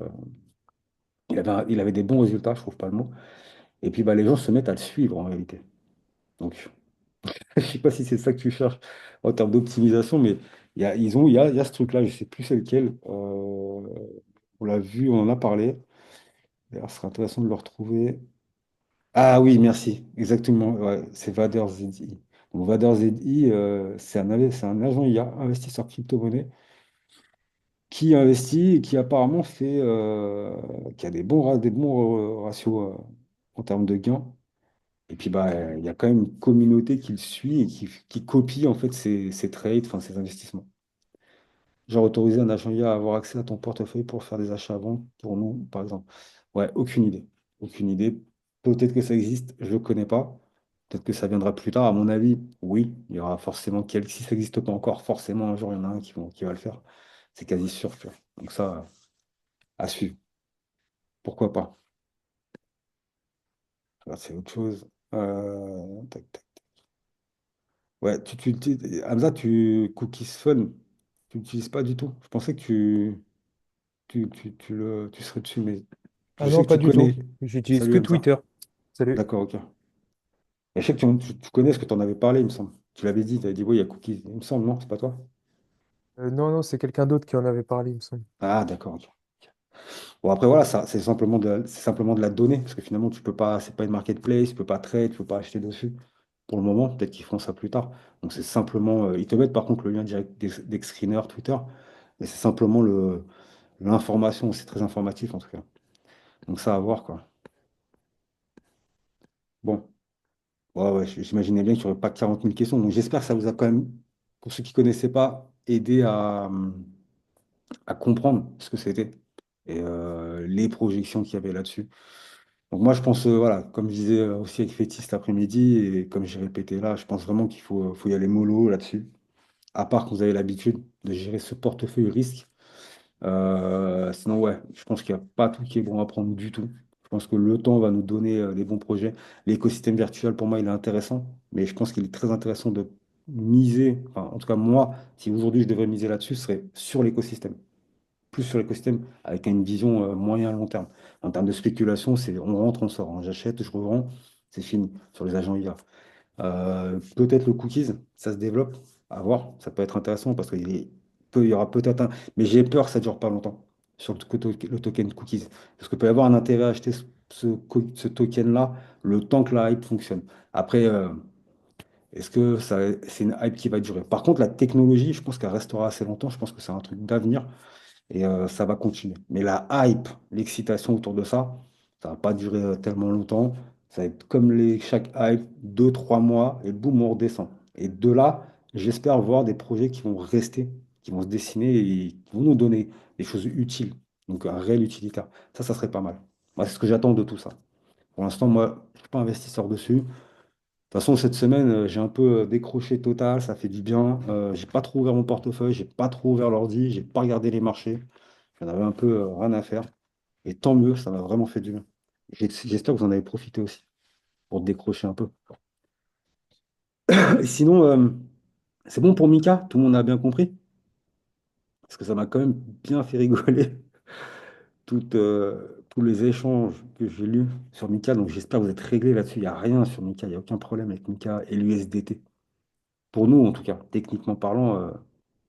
il avait des bons résultats, je trouve pas le mot. Et puis, bah, les gens se mettent à le suivre en réalité. Donc, je sais pas si c'est ça que tu cherches en termes d'optimisation, mais il y a ce truc-là, je sais plus c'est lequel. On l'a vu, on en a parlé. D'ailleurs, ce serait intéressant de le retrouver. Ah oui, merci. Exactement. Ouais, c'est Vader ZI. Donc, Vader ZI, c'est un agent IA, investisseur crypto-monnaie, qui investit et qui apparemment qui a des bons ratios en termes de gains. Et puis, bah, il y a quand même une communauté qui le suit et qui copie en fait ses trades, enfin ses investissements. Genre autoriser un agent IA à avoir accès à ton portefeuille pour faire des achats avant pour nous, par exemple. Ouais, aucune idée. Aucune idée. Peut-être que ça existe, je ne le connais pas. Peut-être que ça viendra plus tard. À mon avis, oui, il y aura forcément si ça n'existe pas encore, forcément un jour il y en a un qui va le faire. C'est quasi sûr, tu vois. Donc ça, à suivre. Pourquoi pas? Alors, c'est autre chose. Tac, tac. Ouais, Hamza, Cookies Fun, tu n'utilises pas du tout. Je pensais que tu serais dessus, mais je
Ah
sais
non,
que
pas
tu
du tout.
connais.
J'utilise
Salut
que
Hamza.
Twitter. Salut.
D'accord, ok. Et je sais que tu connais ce que tu en avais parlé, il me semble. Tu l'avais dit, tu avais dit, oui, il y a Cookies. Il me semble, non, c'est pas toi?
Non, non, c'est quelqu'un d'autre qui en avait parlé, il me semble.
Ah, d'accord, ok. Bon, après, voilà, ça, c'est simplement de la donnée, parce que finalement, tu peux pas, c'est pas une marketplace, tu peux pas trade, tu peux pas acheter dessus. Pour le moment, peut-être qu'ils feront ça plus tard. Donc, c'est simplement, ils te mettent par contre le lien direct d'Exscreener, Twitter, mais c'est simplement l'information, c'est très informatif en tout cas. Donc, ça à voir, quoi. Bon, ouais, ouais, j'imaginais bien qu'il n'y aurait pas 40 000 questions. Donc, j'espère que ça vous a quand même, pour ceux qui connaissaient pas, aidé à comprendre ce que c'était et les projections qu'il y avait là-dessus. Donc moi, je pense, voilà, comme je disais aussi avec Fétis cet après-midi, et comme j'ai répété là, je pense vraiment qu'il faut y aller mollo là-dessus. À part que vous avez l'habitude de gérer ce portefeuille risque. Sinon, ouais, je pense qu'il n'y a pas tout qui est bon à prendre du tout. Je pense que le temps va nous donner des bons projets. L'écosystème virtuel, pour moi, il est intéressant, mais je pense qu'il est très intéressant de miser, enfin, en tout cas moi, si aujourd'hui je devais miser là-dessus, ce serait sur l'écosystème, plus sur l'écosystème avec une vision moyen long terme. En termes de spéculation, c'est on rentre, on sort, hein. J'achète, je revends, c'est fini sur les agents IA. Peut-être le cookies, ça se développe, à voir, ça peut être intéressant parce il y aura peut-être un. Mais j'ai peur que ça dure pas longtemps sur le token cookies. Parce qu'il peut y avoir un intérêt à acheter ce token-là le temps que la hype fonctionne. Après, est-ce que c'est une hype qui va durer? Par contre, la technologie, je pense qu'elle restera assez longtemps. Je pense que c'est un truc d'avenir. Et ça va continuer. Mais la hype, l'excitation autour de ça va pas durer tellement longtemps. Ça va être comme chaque hype, 2, 3 mois, et boum, on redescend. Et de là, j'espère voir des projets qui vont rester, qui vont se dessiner et qui vont nous donner des choses utiles. Donc un réel utilitaire. Ça serait pas mal. Moi, c'est ce que j'attends de tout ça. Pour l'instant, moi, je ne suis pas investisseur dessus. De toute façon, cette semaine, j'ai un peu décroché total, ça fait du bien. J'ai pas trop ouvert mon portefeuille, j'ai pas trop ouvert l'ordi, j'ai pas regardé les marchés. J'en avais un peu rien à faire. Et tant mieux, ça m'a vraiment fait du bien. J'espère que vous en avez profité aussi pour décrocher un peu. Et sinon, c'est bon pour Mika? Tout le monde a bien compris? Parce que ça m'a quand même bien fait rigoler tous les échanges que j'ai lus sur Mika. Donc j'espère que vous êtes réglés là-dessus. Il n'y a rien sur Mika, il n'y a aucun problème avec Mika et l'USDT. Pour nous, en tout cas, techniquement parlant,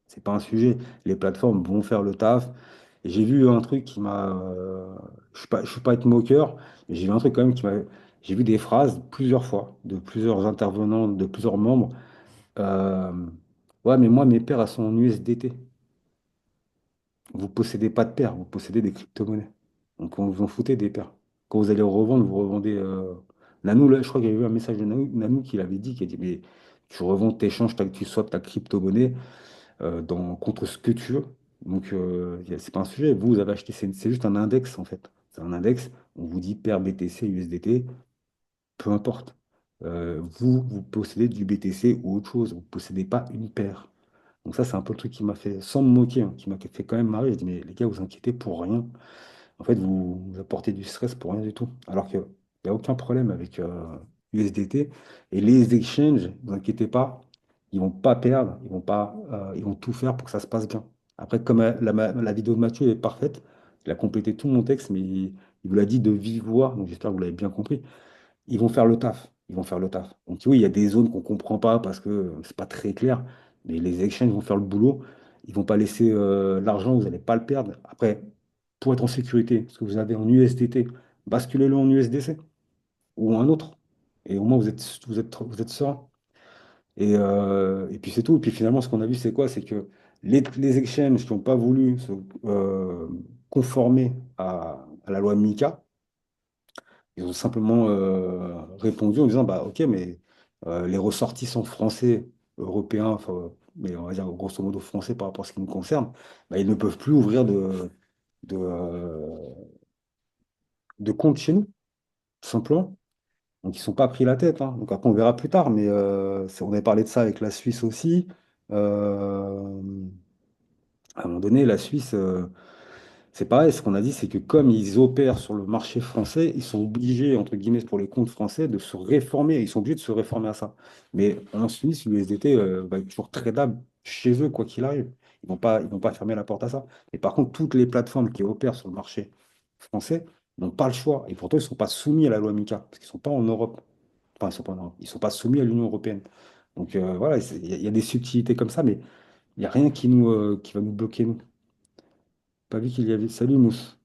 c'est pas un sujet. Les plateformes vont faire le taf. Et j'ai vu un truc qui m'a. Je suis pas être moqueur, mais j'ai vu un truc quand même qui m'a. J'ai vu des phrases plusieurs fois de plusieurs intervenants, de plusieurs membres. Euh, ouais, mais moi, mes paires, elles sont en USDT. Vous possédez pas de paires, vous possédez des crypto-monnaies. Donc, on vous en foutez des paires. Quand vous allez revendre, vous revendez. Nanou, là, je crois qu'il y avait eu un message de Nanou qui l'avait dit, qui a dit, mais tu revends, t'échanges, tu swaps ta crypto-monnaie contre ce que tu veux. Donc, c'est pas un sujet. Vous avez acheté, c'est juste un index, en fait. C'est un index. On vous dit paire BTC, USDT, peu importe. Vous possédez du BTC ou autre chose. Vous ne possédez pas une paire. Donc ça, c'est un peu le truc qui m'a fait, sans me moquer, hein, qui m'a fait quand même marrer. Je dis, mais les gars, vous inquiétez pour rien. En fait, vous apportez du stress pour rien du tout. Alors qu'il n'y a aucun problème avec USDT. Et les exchanges, ne vous inquiétez pas, ils vont pas perdre, ils vont tout faire pour que ça se passe bien. Après, comme la vidéo de Mathieu est parfaite, il a complété tout mon texte, mais il vous l'a dit de vive voix, donc j'espère que vous l'avez bien compris. Ils vont faire le taf. Ils vont faire le taf. Donc oui, il y a des zones qu'on ne comprend pas parce que c'est pas très clair, mais les exchanges vont faire le boulot. Ils vont pas laisser l'argent, vous n'allez pas le perdre. Après, pour être en sécurité, ce que vous avez en USDT, basculez-le en USDC ou un autre. Et au moins, vous êtes serein. Et puis c'est tout. Et puis finalement, ce qu'on a vu, c'est quoi? C'est que les exchanges qui n'ont pas voulu se conformer à la loi MiCA, ils ont simplement répondu en disant, bah ok, mais les ressortissants français, européens, enfin, mais on va dire grosso modo français par rapport à ce qui nous concerne, bah, ils ne peuvent plus ouvrir de, euh, de compte chez nous, tout simplement. Donc ils ne sont pas pris la tête, hein. Donc après, on verra plus tard, mais on avait parlé de ça avec la Suisse aussi. Euh, à un moment donné, la Suisse, c'est pareil, ce qu'on a dit, c'est que comme ils opèrent sur le marché français, ils sont obligés, entre guillemets, pour les comptes français, de se réformer. Ils sont obligés de se réformer à ça. Mais en Suisse, l'USDT va être toujours tradable chez eux, quoi qu'il arrive. Ils vont pas fermer la porte à ça. Mais par contre, toutes les plateformes qui opèrent sur le marché français n'ont pas le choix. Et pourtant, ils ne sont pas soumis à la loi MiCA, parce qu'ils ne sont pas en Europe. Enfin, ils ne sont pas en Europe. Ils sont pas soumis à l'Union européenne. Donc voilà, il y a des subtilités comme ça, mais il n'y a rien qui va nous bloquer, nous. Pas vu qu'il y avait. Salut, Mousse.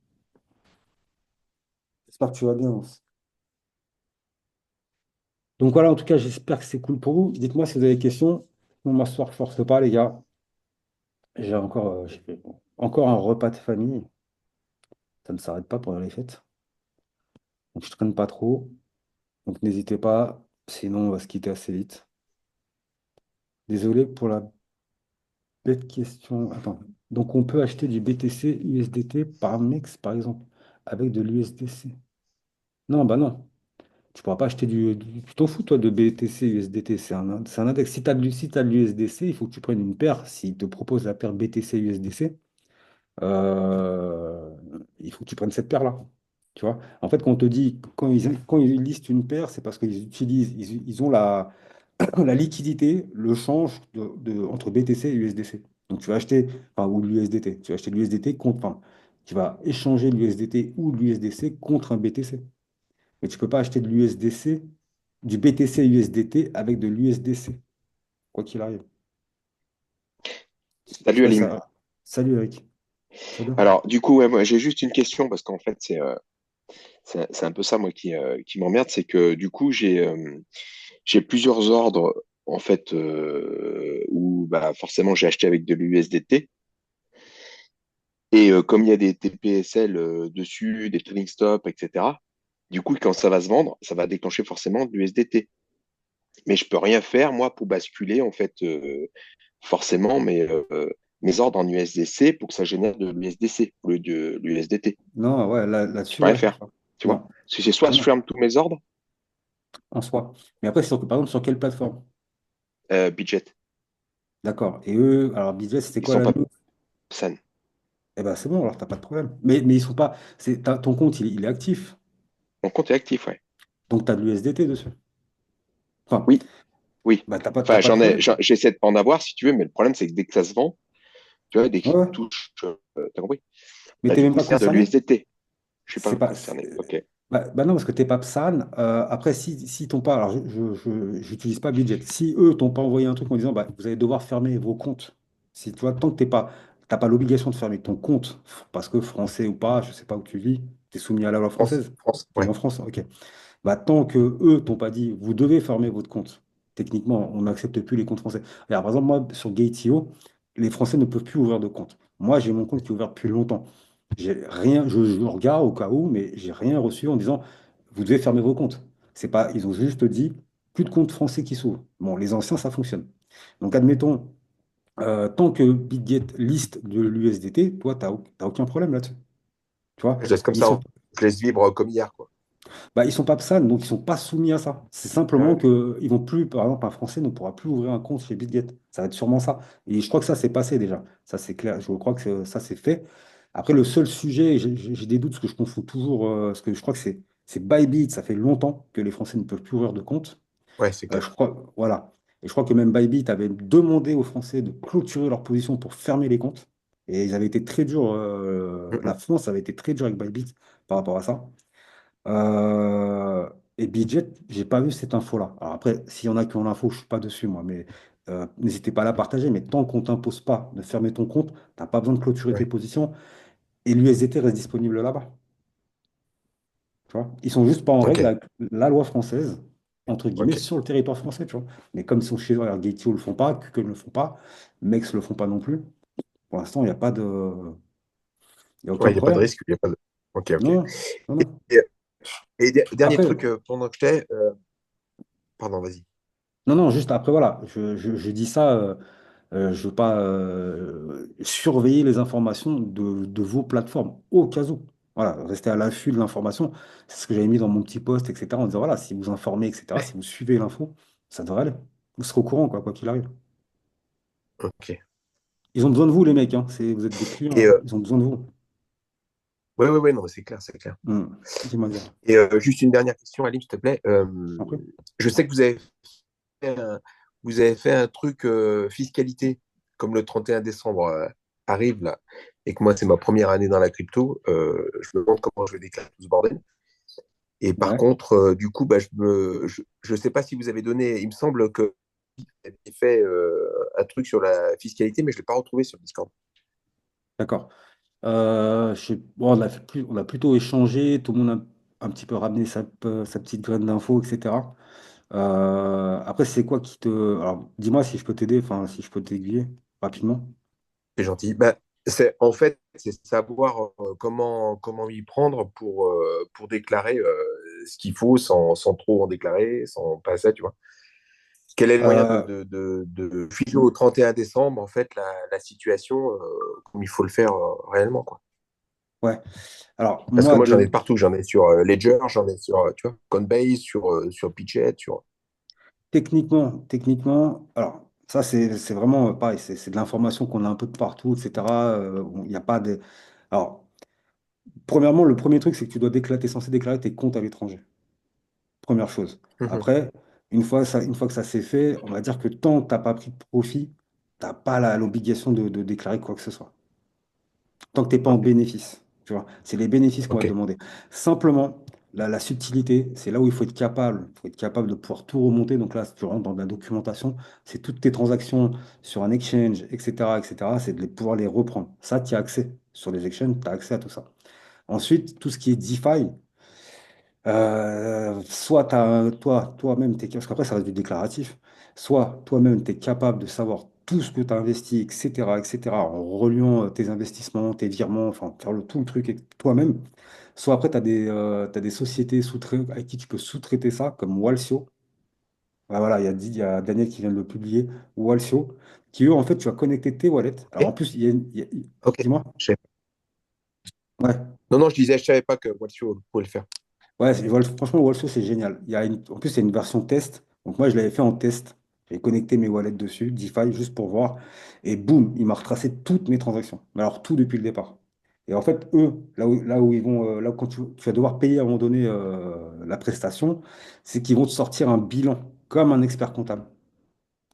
J'espère que tu vas bien aussi. Donc voilà, en tout cas, j'espère que c'est cool pour vous. Dites-moi si vous avez des questions. Bon, ma soeur, je force pas, les gars. J'ai encore un repas de famille. Ça ne s'arrête pas pendant les fêtes. Donc je traîne pas trop. Donc n'hésitez pas. Sinon, on va se quitter assez vite. Désolé pour la bête question. Attends. Donc on peut acheter du BTC USDT par MEX, par exemple, avec de l'USDC. Non, bah non. Tu pourras pas acheter tu t'en fous, toi, de BTC, USDT. C'est un index. Si tu as de l'USDC, il faut que tu prennes une paire. S'il te propose la paire BTC, USDC, euh, il faut que tu prennes cette paire-là. Tu vois? En fait, quand on te dit, quand ils listent une paire, c'est parce ils ont la liquidité, le change entre BTC et USDC. Donc, tu vas acheter, enfin, ou l'USDT. Tu vas acheter l'USDT contre, enfin, tu vas échanger l'USDT ou l'USDC contre un BTC. Mais tu peux pas acheter de l'USDC, du BTC USDT avec de l'USDC, quoi qu'il arrive. Je sais
Salut
pas si
Alim.
ça. Salut Eric. Tu vas bien?
Alors, du coup, ouais, moi, j'ai juste une question parce qu'en fait, c'est un peu ça, moi, qui m'emmerde. C'est que du coup, j'ai plusieurs ordres, en fait, où bah, forcément, j'ai acheté avec de l'USDT. Et comme il y a des TPSL dessus, des trailing stops, etc., du coup, quand ça va se vendre, ça va déclencher forcément de l'USDT. Mais je peux rien faire, moi, pour basculer, en fait, forcément mes ordres en USDC pour que ça génère de l'USDC au lieu de l'USDT.
Non, ouais,
Je
là-dessus,
peux rien
ouais.
faire, tu vois.
Non,
Parce que c'est soit
non,
je
non,
ferme tous mes ordres,
en soi. Mais après, par exemple, sur quelle plateforme?
budget,
D'accord. Et eux, alors BJ, c'était
ils
quoi
sont
la
pas
news?
saines.
Eh ben c'est bon, alors t'as pas de problème. Mais ils sont pas. Ton compte, il est actif.
Mon compte est actif, ouais.
Donc tu as de l'USDT dessus. Enfin,
Oui, oui.
bah t'as
Enfin,
pas de problème.
j'essaie de pas en avoir si tu veux, mais le problème c'est que dès que ça se vend, tu vois, dès
Ouais,
qu'il
ouais.
touche, t'as compris?
Mais
Bah,
t'es
du
même
coup,
pas
c'est de
concerné?
l'USDT. Je suis
C'est
pas
pas.
concerné. Ok.
Bah non, parce que t'es pas PSAN. Après, si t'ont pas, alors j'utilise pas Budget. Si eux t'ont pas envoyé un truc en disant bah, vous allez devoir fermer vos comptes. Si tu vois, tant que t'as pas l'obligation de fermer ton compte, parce que français ou pas, je sais pas où tu vis, t'es soumis à la loi
France,
française.
France,
Tu vis
ouais.
en France, ok. Bah, tant que eux t'ont pas dit vous devez fermer votre compte. Techniquement, on n'accepte plus les comptes français. Regarde, par exemple, moi, sur Gate.io, les Français ne peuvent plus ouvrir de compte. Moi, j'ai mon compte qui est ouvert depuis longtemps. J'ai rien, je regarde au cas où, mais j'ai rien reçu en disant vous devez fermer vos comptes. C'est pas, ils ont juste dit plus de comptes français qui s'ouvrent. Bon, les anciens, ça fonctionne. Donc, admettons, tant que BitGet liste de l'USDT, toi, tu n'as aucun problème là-dessus. Tu vois,
Je laisse comme
ils
ça,
sont,
je laisse vivre comme hier, quoi.
bah, ils sont pas PSAN, donc ils sont pas soumis à ça. C'est
Ah,
simplement
ok.
que ils vont plus, par exemple, un Français ne pourra plus ouvrir un compte chez BitGet. Ça va être sûrement ça. Et je crois que ça s'est passé déjà. Ça, c'est clair. Je crois que ça s'est fait. Après, le seul sujet, j'ai des doutes parce que je confonds toujours, parce que je crois que c'est Bybit. Ça fait longtemps que les Français ne peuvent plus ouvrir de compte.
Ouais, c'est
Je
clair.
crois, voilà. Et je crois que même Bybit avait demandé aux Français de clôturer leur position pour fermer les comptes. Et ils avaient été très durs. La
Mhm.
France avait été très dur avec Bybit par rapport à ça. Et Budget, j'ai pas vu cette info-là. Alors après, s'il y en a qui ont l'info, je suis pas dessus, moi, mais n'hésitez pas à la partager. Mais tant qu'on t'impose pas de fermer ton compte, t'as pas besoin de clôturer tes
Ouais.
positions et l'USDT reste disponible là-bas. Tu vois? Ils sont juste pas en
Ok,
règle avec la loi française, entre guillemets,
ok.
sur le territoire français, tu vois. Mais comme ils sont chez eux, alors Gaetio le font pas, Kuken ne le font pas, Mex le font pas non plus. Pour l'instant, il y a aucun
Ouais, il n'y a pas de
problème.
risque, il y a pas de... Ok, ok.
Non, non, non.
Et, dernier
Après,
truc, pendant que j'étais... pardon, vas-y.
non, non, juste après, voilà, je dis ça. Je ne veux pas surveiller les informations de vos plateformes, au cas où. Voilà, restez à l'affût de l'information. C'est ce que j'avais mis dans mon petit post, etc. En disant, voilà, si vous informez, etc., si vous suivez l'info, ça devrait aller. Vous serez au courant, quoi qu'il arrive.
Ok.
Ils ont besoin de vous, les mecs, hein. Vous êtes des
Et,
clients, hein. Ils ont besoin de vous.
ouais, ouais, ouais, non, c'est clair, c'est clair.
Dis-moi, dire.
Et juste une dernière question, Alim, s'il te plaît.
Après.
Je sais que vous avez fait un truc fiscalité, comme le 31 décembre arrive là, et que moi, c'est ma première année dans la crypto. Je me demande comment je vais déclarer tout ce bordel. Et par
Ouais,
contre, du coup, bah, je sais pas si vous avez donné, il me semble que vous avez fait un truc sur la fiscalité, mais je ne l'ai pas retrouvé sur Discord.
d'accord. Bon, on a plutôt échangé, tout le monde un petit peu ramener sa petite graine d'info, etc. Après, c'est quoi qui te... Alors, dis-moi si je peux t'aider, enfin, si je peux t'aiguiller rapidement.
C'est gentil. Bah, en fait, c'est savoir comment y prendre pour déclarer ce qu'il faut sans trop en déclarer, sans pas ça, tu vois. Quel est le moyen
Euh,
de filer au 31 décembre, en fait, la situation comme il faut le faire réellement, quoi.
ouais. Alors,
Parce que
moi,
moi, j'en ai partout. J'en ai sur Ledger, j'en ai sur, tu vois, Coinbase, sur Pitchette, sur...
techniquement, alors, ça, c'est vraiment pareil, c'est de l'information qu'on a un peu de partout, etc. Il n'y a pas de... Alors, premièrement, le premier truc, c'est que tu dois déclarer, t'es censé déclarer tes comptes à l'étranger. Première chose.
Mhm.
Après, une fois que ça s'est fait, on va dire que tant que tu n'as pas pris de profit, tu n'as pas l'obligation de déclarer quoi que ce soit. Tant que tu n'es pas en
Ok,
bénéfice. Tu vois, c'est les bénéfices qu'on va te
ok,
demander. Simplement, la subtilité, c'est là où il faut être capable de pouvoir tout remonter. Donc là, si tu rentres dans de la documentation, c'est toutes tes transactions sur un exchange, etc., etc., c'est de pouvoir les reprendre. Ça, tu as accès. Sur les exchanges, tu as accès à tout ça. Ensuite, tout ce qui est DeFi, soit toi-même, parce qu'après, ça reste du déclaratif, soit toi-même, tu es capable de savoir tout ce que tu as investi, etc., en reliant tes investissements, tes virements, enfin, faire tout le truc toi-même. Soit après, t'as des sociétés avec qui tu peux sous-traiter ça, comme Walsio. Ah, voilà, il y a Daniel qui vient de le publier, Walsio, qui eux, en fait, tu vas connecter tes wallets. Alors, en plus,
ok.
dis-moi.
Je sais-
Ouais.
Non, non, je disais, je savais pas que Wattio pouvait le faire.
Ouais, franchement, Walsho, c'est génial. En plus, c'est une version test. Donc, moi, je l'avais fait en test. J'ai connecté mes wallets dessus, DeFi, juste pour voir. Et boum, il m'a retracé toutes mes transactions. Mais alors, tout depuis le départ. Et en fait, eux, là où ils vont, là où quand tu vas devoir payer à un moment donné la prestation, c'est qu'ils vont te sortir un bilan, comme un expert comptable.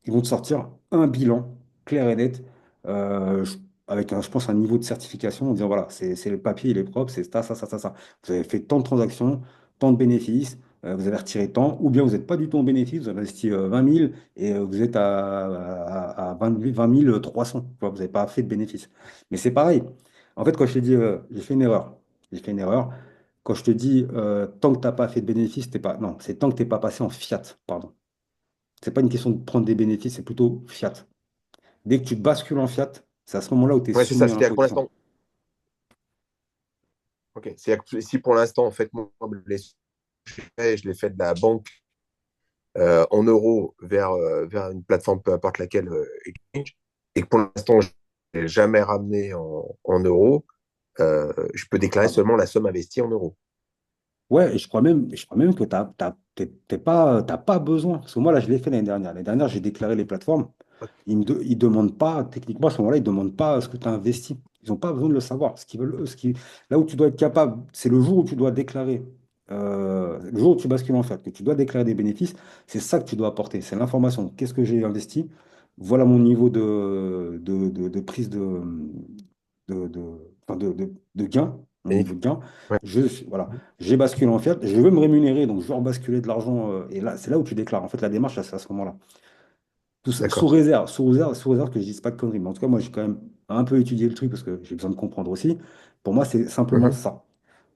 Ils vont te sortir un bilan clair et net, euh, je- avec, je pense, un niveau de certification en disant, voilà, c'est le papier, il est propre, c'est ça, ça, ça, ça, ça. Vous avez fait tant de transactions, tant de bénéfices, vous avez retiré tant, ou bien vous n'êtes pas du tout en bénéfice, vous avez investi 20 000 et vous êtes à 20 300. Tu vois, vous n'avez pas fait de bénéfices. Mais c'est pareil. En fait, quand je t'ai dit, j'ai fait une erreur. J'ai fait une erreur. Quand je te dis, tant que tu n'as pas fait de bénéfices, t'es pas... non, c'est tant que tu n'es pas passé en fiat, pardon. C'est pas une question de prendre des bénéfices, c'est plutôt fiat. Dès que tu bascules en fiat, c'est à ce moment-là où tu es
Ouais, c'est ça.
soumis à
C'est-à-dire que pour
l'imposition.
l'instant, ok. C'est-à-dire que si pour l'instant, en fait, moi, je l'ai fait de la banque en euros vers une plateforme, peu importe laquelle, exchange, et que pour l'instant, je n'ai jamais ramené en euros, je peux déclarer
Ah,
seulement la somme investie en euros.
ouais, et je crois même que t'as pas besoin. Parce que moi, là, je l'ai fait l'année dernière. L'année dernière, j'ai déclaré les plateformes. Ils demandent pas, techniquement, à ce moment-là, ils ne demandent pas ce que tu as investi. Ils n'ont pas besoin de le savoir. Ce qu'ils veulent, eux, là où tu dois être capable, c'est le jour où tu dois déclarer, le jour où tu bascules en fait, que tu dois déclarer des bénéfices, c'est ça que tu dois apporter. C'est l'information. Qu'est-ce que j'ai investi? Voilà mon niveau de prise enfin, de gain, mon niveau
Bénéfice.
de gain.
Ouais,
Voilà, j'ai basculé en fiat, je veux me rémunérer, donc je veux rebasculer de l'argent. Et là, c'est là où tu déclares. En fait, la démarche, c'est à ce moment-là. Sous
d'accord.
réserve, sous réserve que je dise pas de conneries. Mais en tout cas, moi, j'ai quand même un peu étudié le truc parce que j'ai besoin de comprendre aussi. Pour moi, c'est simplement
Mhm.
ça.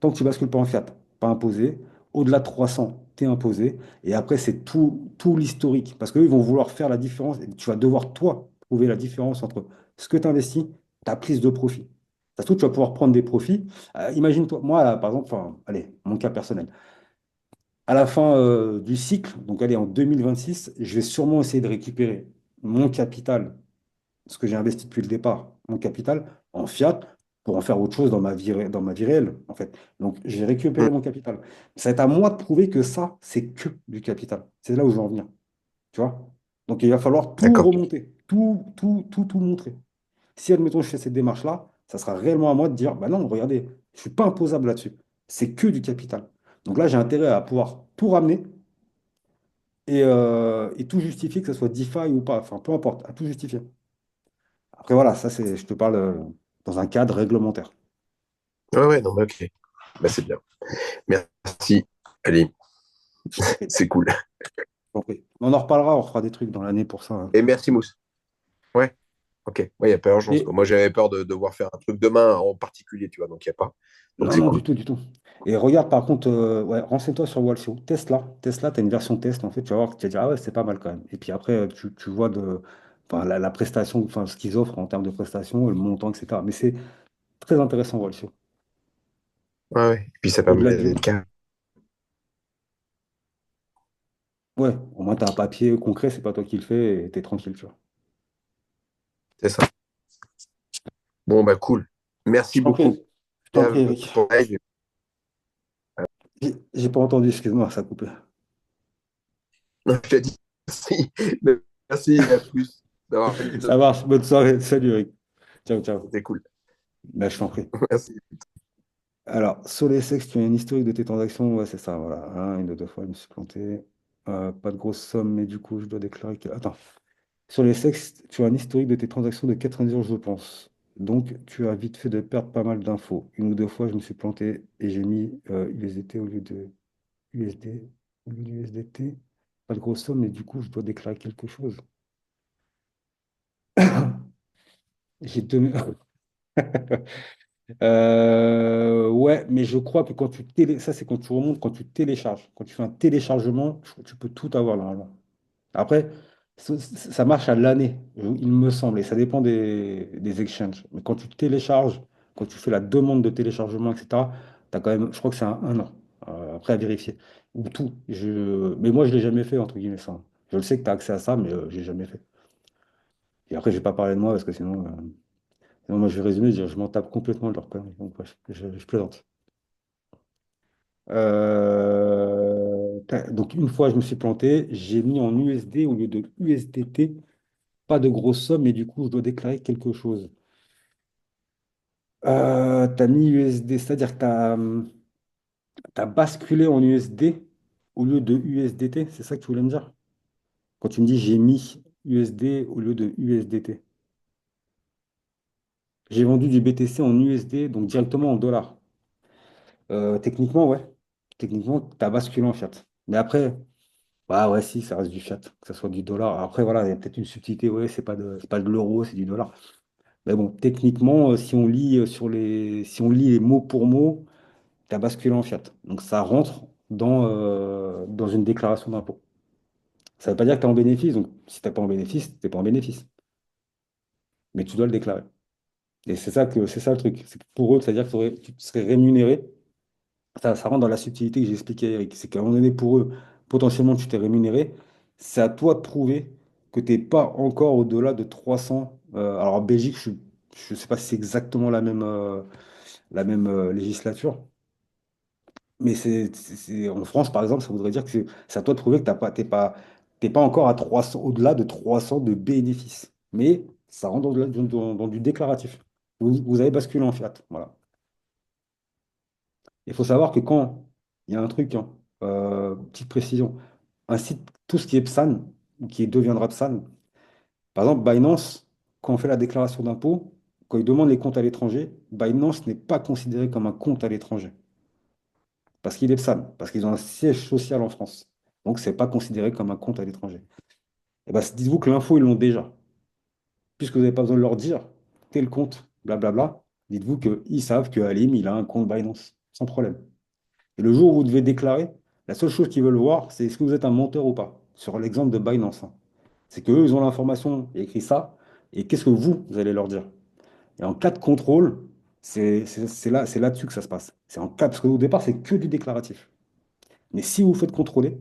Tant que tu bascules pas en fiat, pas imposé. Au-delà de 300, tu es imposé. Et après, c'est tout l'historique. Parce qu'eux, ils vont vouloir faire la différence. Et tu vas devoir, toi, trouver la différence entre ce que tu investis, ta prise de profit. Ça se trouve, tu vas pouvoir prendre des profits. Imagine-toi, moi, là, par exemple, enfin, allez, mon cas personnel. À la fin du cycle, donc allez, en 2026, je vais sûrement essayer de récupérer mon capital, ce que j'ai investi depuis le départ, mon capital en fiat pour en faire autre chose dans ma vie réelle, en fait. Donc, j'ai récupéré
Mhm.
mon capital. Ça va être à moi de prouver que ça, c'est que du capital. C'est là où je veux en venir, tu vois? Donc, il va falloir tout
D'accord.
remonter, tout montrer. Si, admettons, je fais cette démarche-là, ça sera réellement à moi de dire, bah non, regardez, je ne suis pas imposable là-dessus. C'est que du capital. Donc là, j'ai intérêt à pouvoir tout ramener et tout justifier, que ce soit DeFi ou pas, enfin peu importe, à tout justifier. Après voilà, ça c'est, je te parle dans un cadre réglementaire.
Ouais, ouais, non, mais ok. Bah, c'est bien. Merci. Allez,
Je t'en prie,
c'est cool.
je t'en prie. On en reparlera, on fera des trucs dans l'année pour ça, hein.
Et merci, Mousse. Ouais. Ok, ouais, il n'y a pas urgence, quoi.
Et
Moi, j'avais peur de devoir faire un truc demain en particulier, tu vois, donc il n'y a pas. Donc
non,
c'est
non, du
cool.
tout, du tout. Et regarde, par contre, ouais, renseigne-toi sur Walsio. Tesla. Tesla, tu as une version test, en fait, tu vas voir, tu vas dire, ah ouais, c'est pas mal quand même. Et puis après, tu vois enfin, la prestation, enfin, ce qu'ils offrent en termes de prestations, le montant, etc. Mais c'est très intéressant, Walsio.
Ouais, ouais. Et puis ça permet
Au-delà
d'être
du.
carré,
Ouais, au moins, tu as un papier concret, c'est pas toi qui le fais et tu es tranquille, tu vois.
c'est ça. Bon, bah cool. Merci
Je t'en prie,
beaucoup
je t'en prie, Eric.
pour live.
J'ai pas entendu, excuse-moi, ça a coupé.
Non, je te dis merci. Merci, à plus d'avoir fait
Ça
l'épisode.
marche, bonne soirée. Salut, Eric. Ciao, ciao.
C'était cool.
Ben, je t'en prie.
Merci.
Alors, sur les sexes, tu as une historique de tes transactions. Ouais, c'est ça, voilà. Une ou deux fois, je me suis planté. Pas de grosse somme, mais du coup, je dois déclarer que. Attends. Sur les sexes, tu as un historique de tes transactions de 90 jours, je pense. Donc, tu as vite fait de perdre pas mal d'infos. Une ou deux fois, je me suis planté et j'ai mis USDT au lieu de USD, au lieu d'USDT. Pas de grosse somme, mais du coup, je dois déclarer quelque chose. J'ai deux. Ouais, mais je crois que quand ça c'est quand tu remontes, quand tu télécharges. Quand tu fais un téléchargement, tu peux tout avoir normalement. Après, ça marche à l'année, il me semble, et ça dépend des exchanges. Mais quand tu télécharges, quand tu fais la demande de téléchargement, etc., t'as quand même, je crois que c'est un an. Après à vérifier. Ou tout. Mais moi, je l'ai jamais fait, entre guillemets, ça. Je le sais que tu as accès à ça, mais je l'ai jamais fait. Et après, je vais pas parler de moi parce que sinon, moi, je vais résumer, je m'en tape complètement de leur conneries. Donc, bref, je plaisante. Donc, une fois, je me suis planté, j'ai mis en USD au lieu de USDT, pas de grosse somme, mais du coup, je dois déclarer quelque chose. Tu mis USD, c'est-à-dire que tu as basculé en USD au lieu de USDT, c'est ça que tu voulais me dire? Quand tu me dis j'ai mis USD au lieu de USDT. J'ai vendu du BTC en USD, donc directement en dollars. Techniquement, ouais. Techniquement, tu as basculé en fiat. Mais après, bah ouais, si, ça reste du fiat, que ce soit du dollar. Après, voilà, il y a peut-être une subtilité, ouais, c'est pas de l'euro, c'est du dollar. Mais bon, techniquement, si on lit les mots pour mot, tu as basculé en fiat. Donc ça rentre dans une déclaration d'impôt. Ça ne veut pas dire que tu es en bénéfice. Donc si tu n'es pas en bénéfice, tu n'es pas en bénéfice. Mais tu dois le déclarer. Et c'est ça le truc. C'est que pour eux, c'est-à-dire que tu serais rémunéré. Ça rentre dans la subtilité que j'ai expliqué à Eric. C'est qu'à un moment donné, pour eux, potentiellement, tu t'es rémunéré. C'est à toi de prouver que tu n'es pas encore au-delà de 300. Alors en Belgique, je ne sais pas si c'est exactement la même législature. Mais en France, par exemple, ça voudrait dire que c'est à toi de prouver que t'es pas encore à 300, au-delà de 300 de bénéfices. Mais ça rentre dans du déclaratif. Vous avez basculé en fiat. Voilà. Il faut savoir que quand il y a un truc, hein, petite précision, un site, tout ce qui est PSAN, ou qui deviendra PSAN, par exemple, Binance, quand on fait la déclaration d'impôt, quand il demande les comptes à l'étranger, Binance n'est pas considéré comme un compte à l'étranger. Parce qu'il est PSAN, parce qu'ils ont un siège social en France. Donc, ce n'est pas considéré comme un compte à l'étranger. Et ben, dites-vous que l'info, ils l'ont déjà. Puisque vous n'avez pas besoin de leur dire tel compte, blablabla, dites-vous qu'ils savent que Halim, il a un compte Binance, sans problème. Et le jour où vous devez déclarer, la seule chose qu'ils veulent voir, c'est est-ce que vous êtes un menteur ou pas, sur l'exemple de Binance, hein. C'est qu'eux, ils ont l'information, il y a écrit ça, et qu'est-ce que vous allez leur dire? Et en cas de contrôle, c'est là-dessus que ça se passe. C'est en cas, parce qu'au départ, c'est que du déclaratif. Mais si vous vous faites contrôler,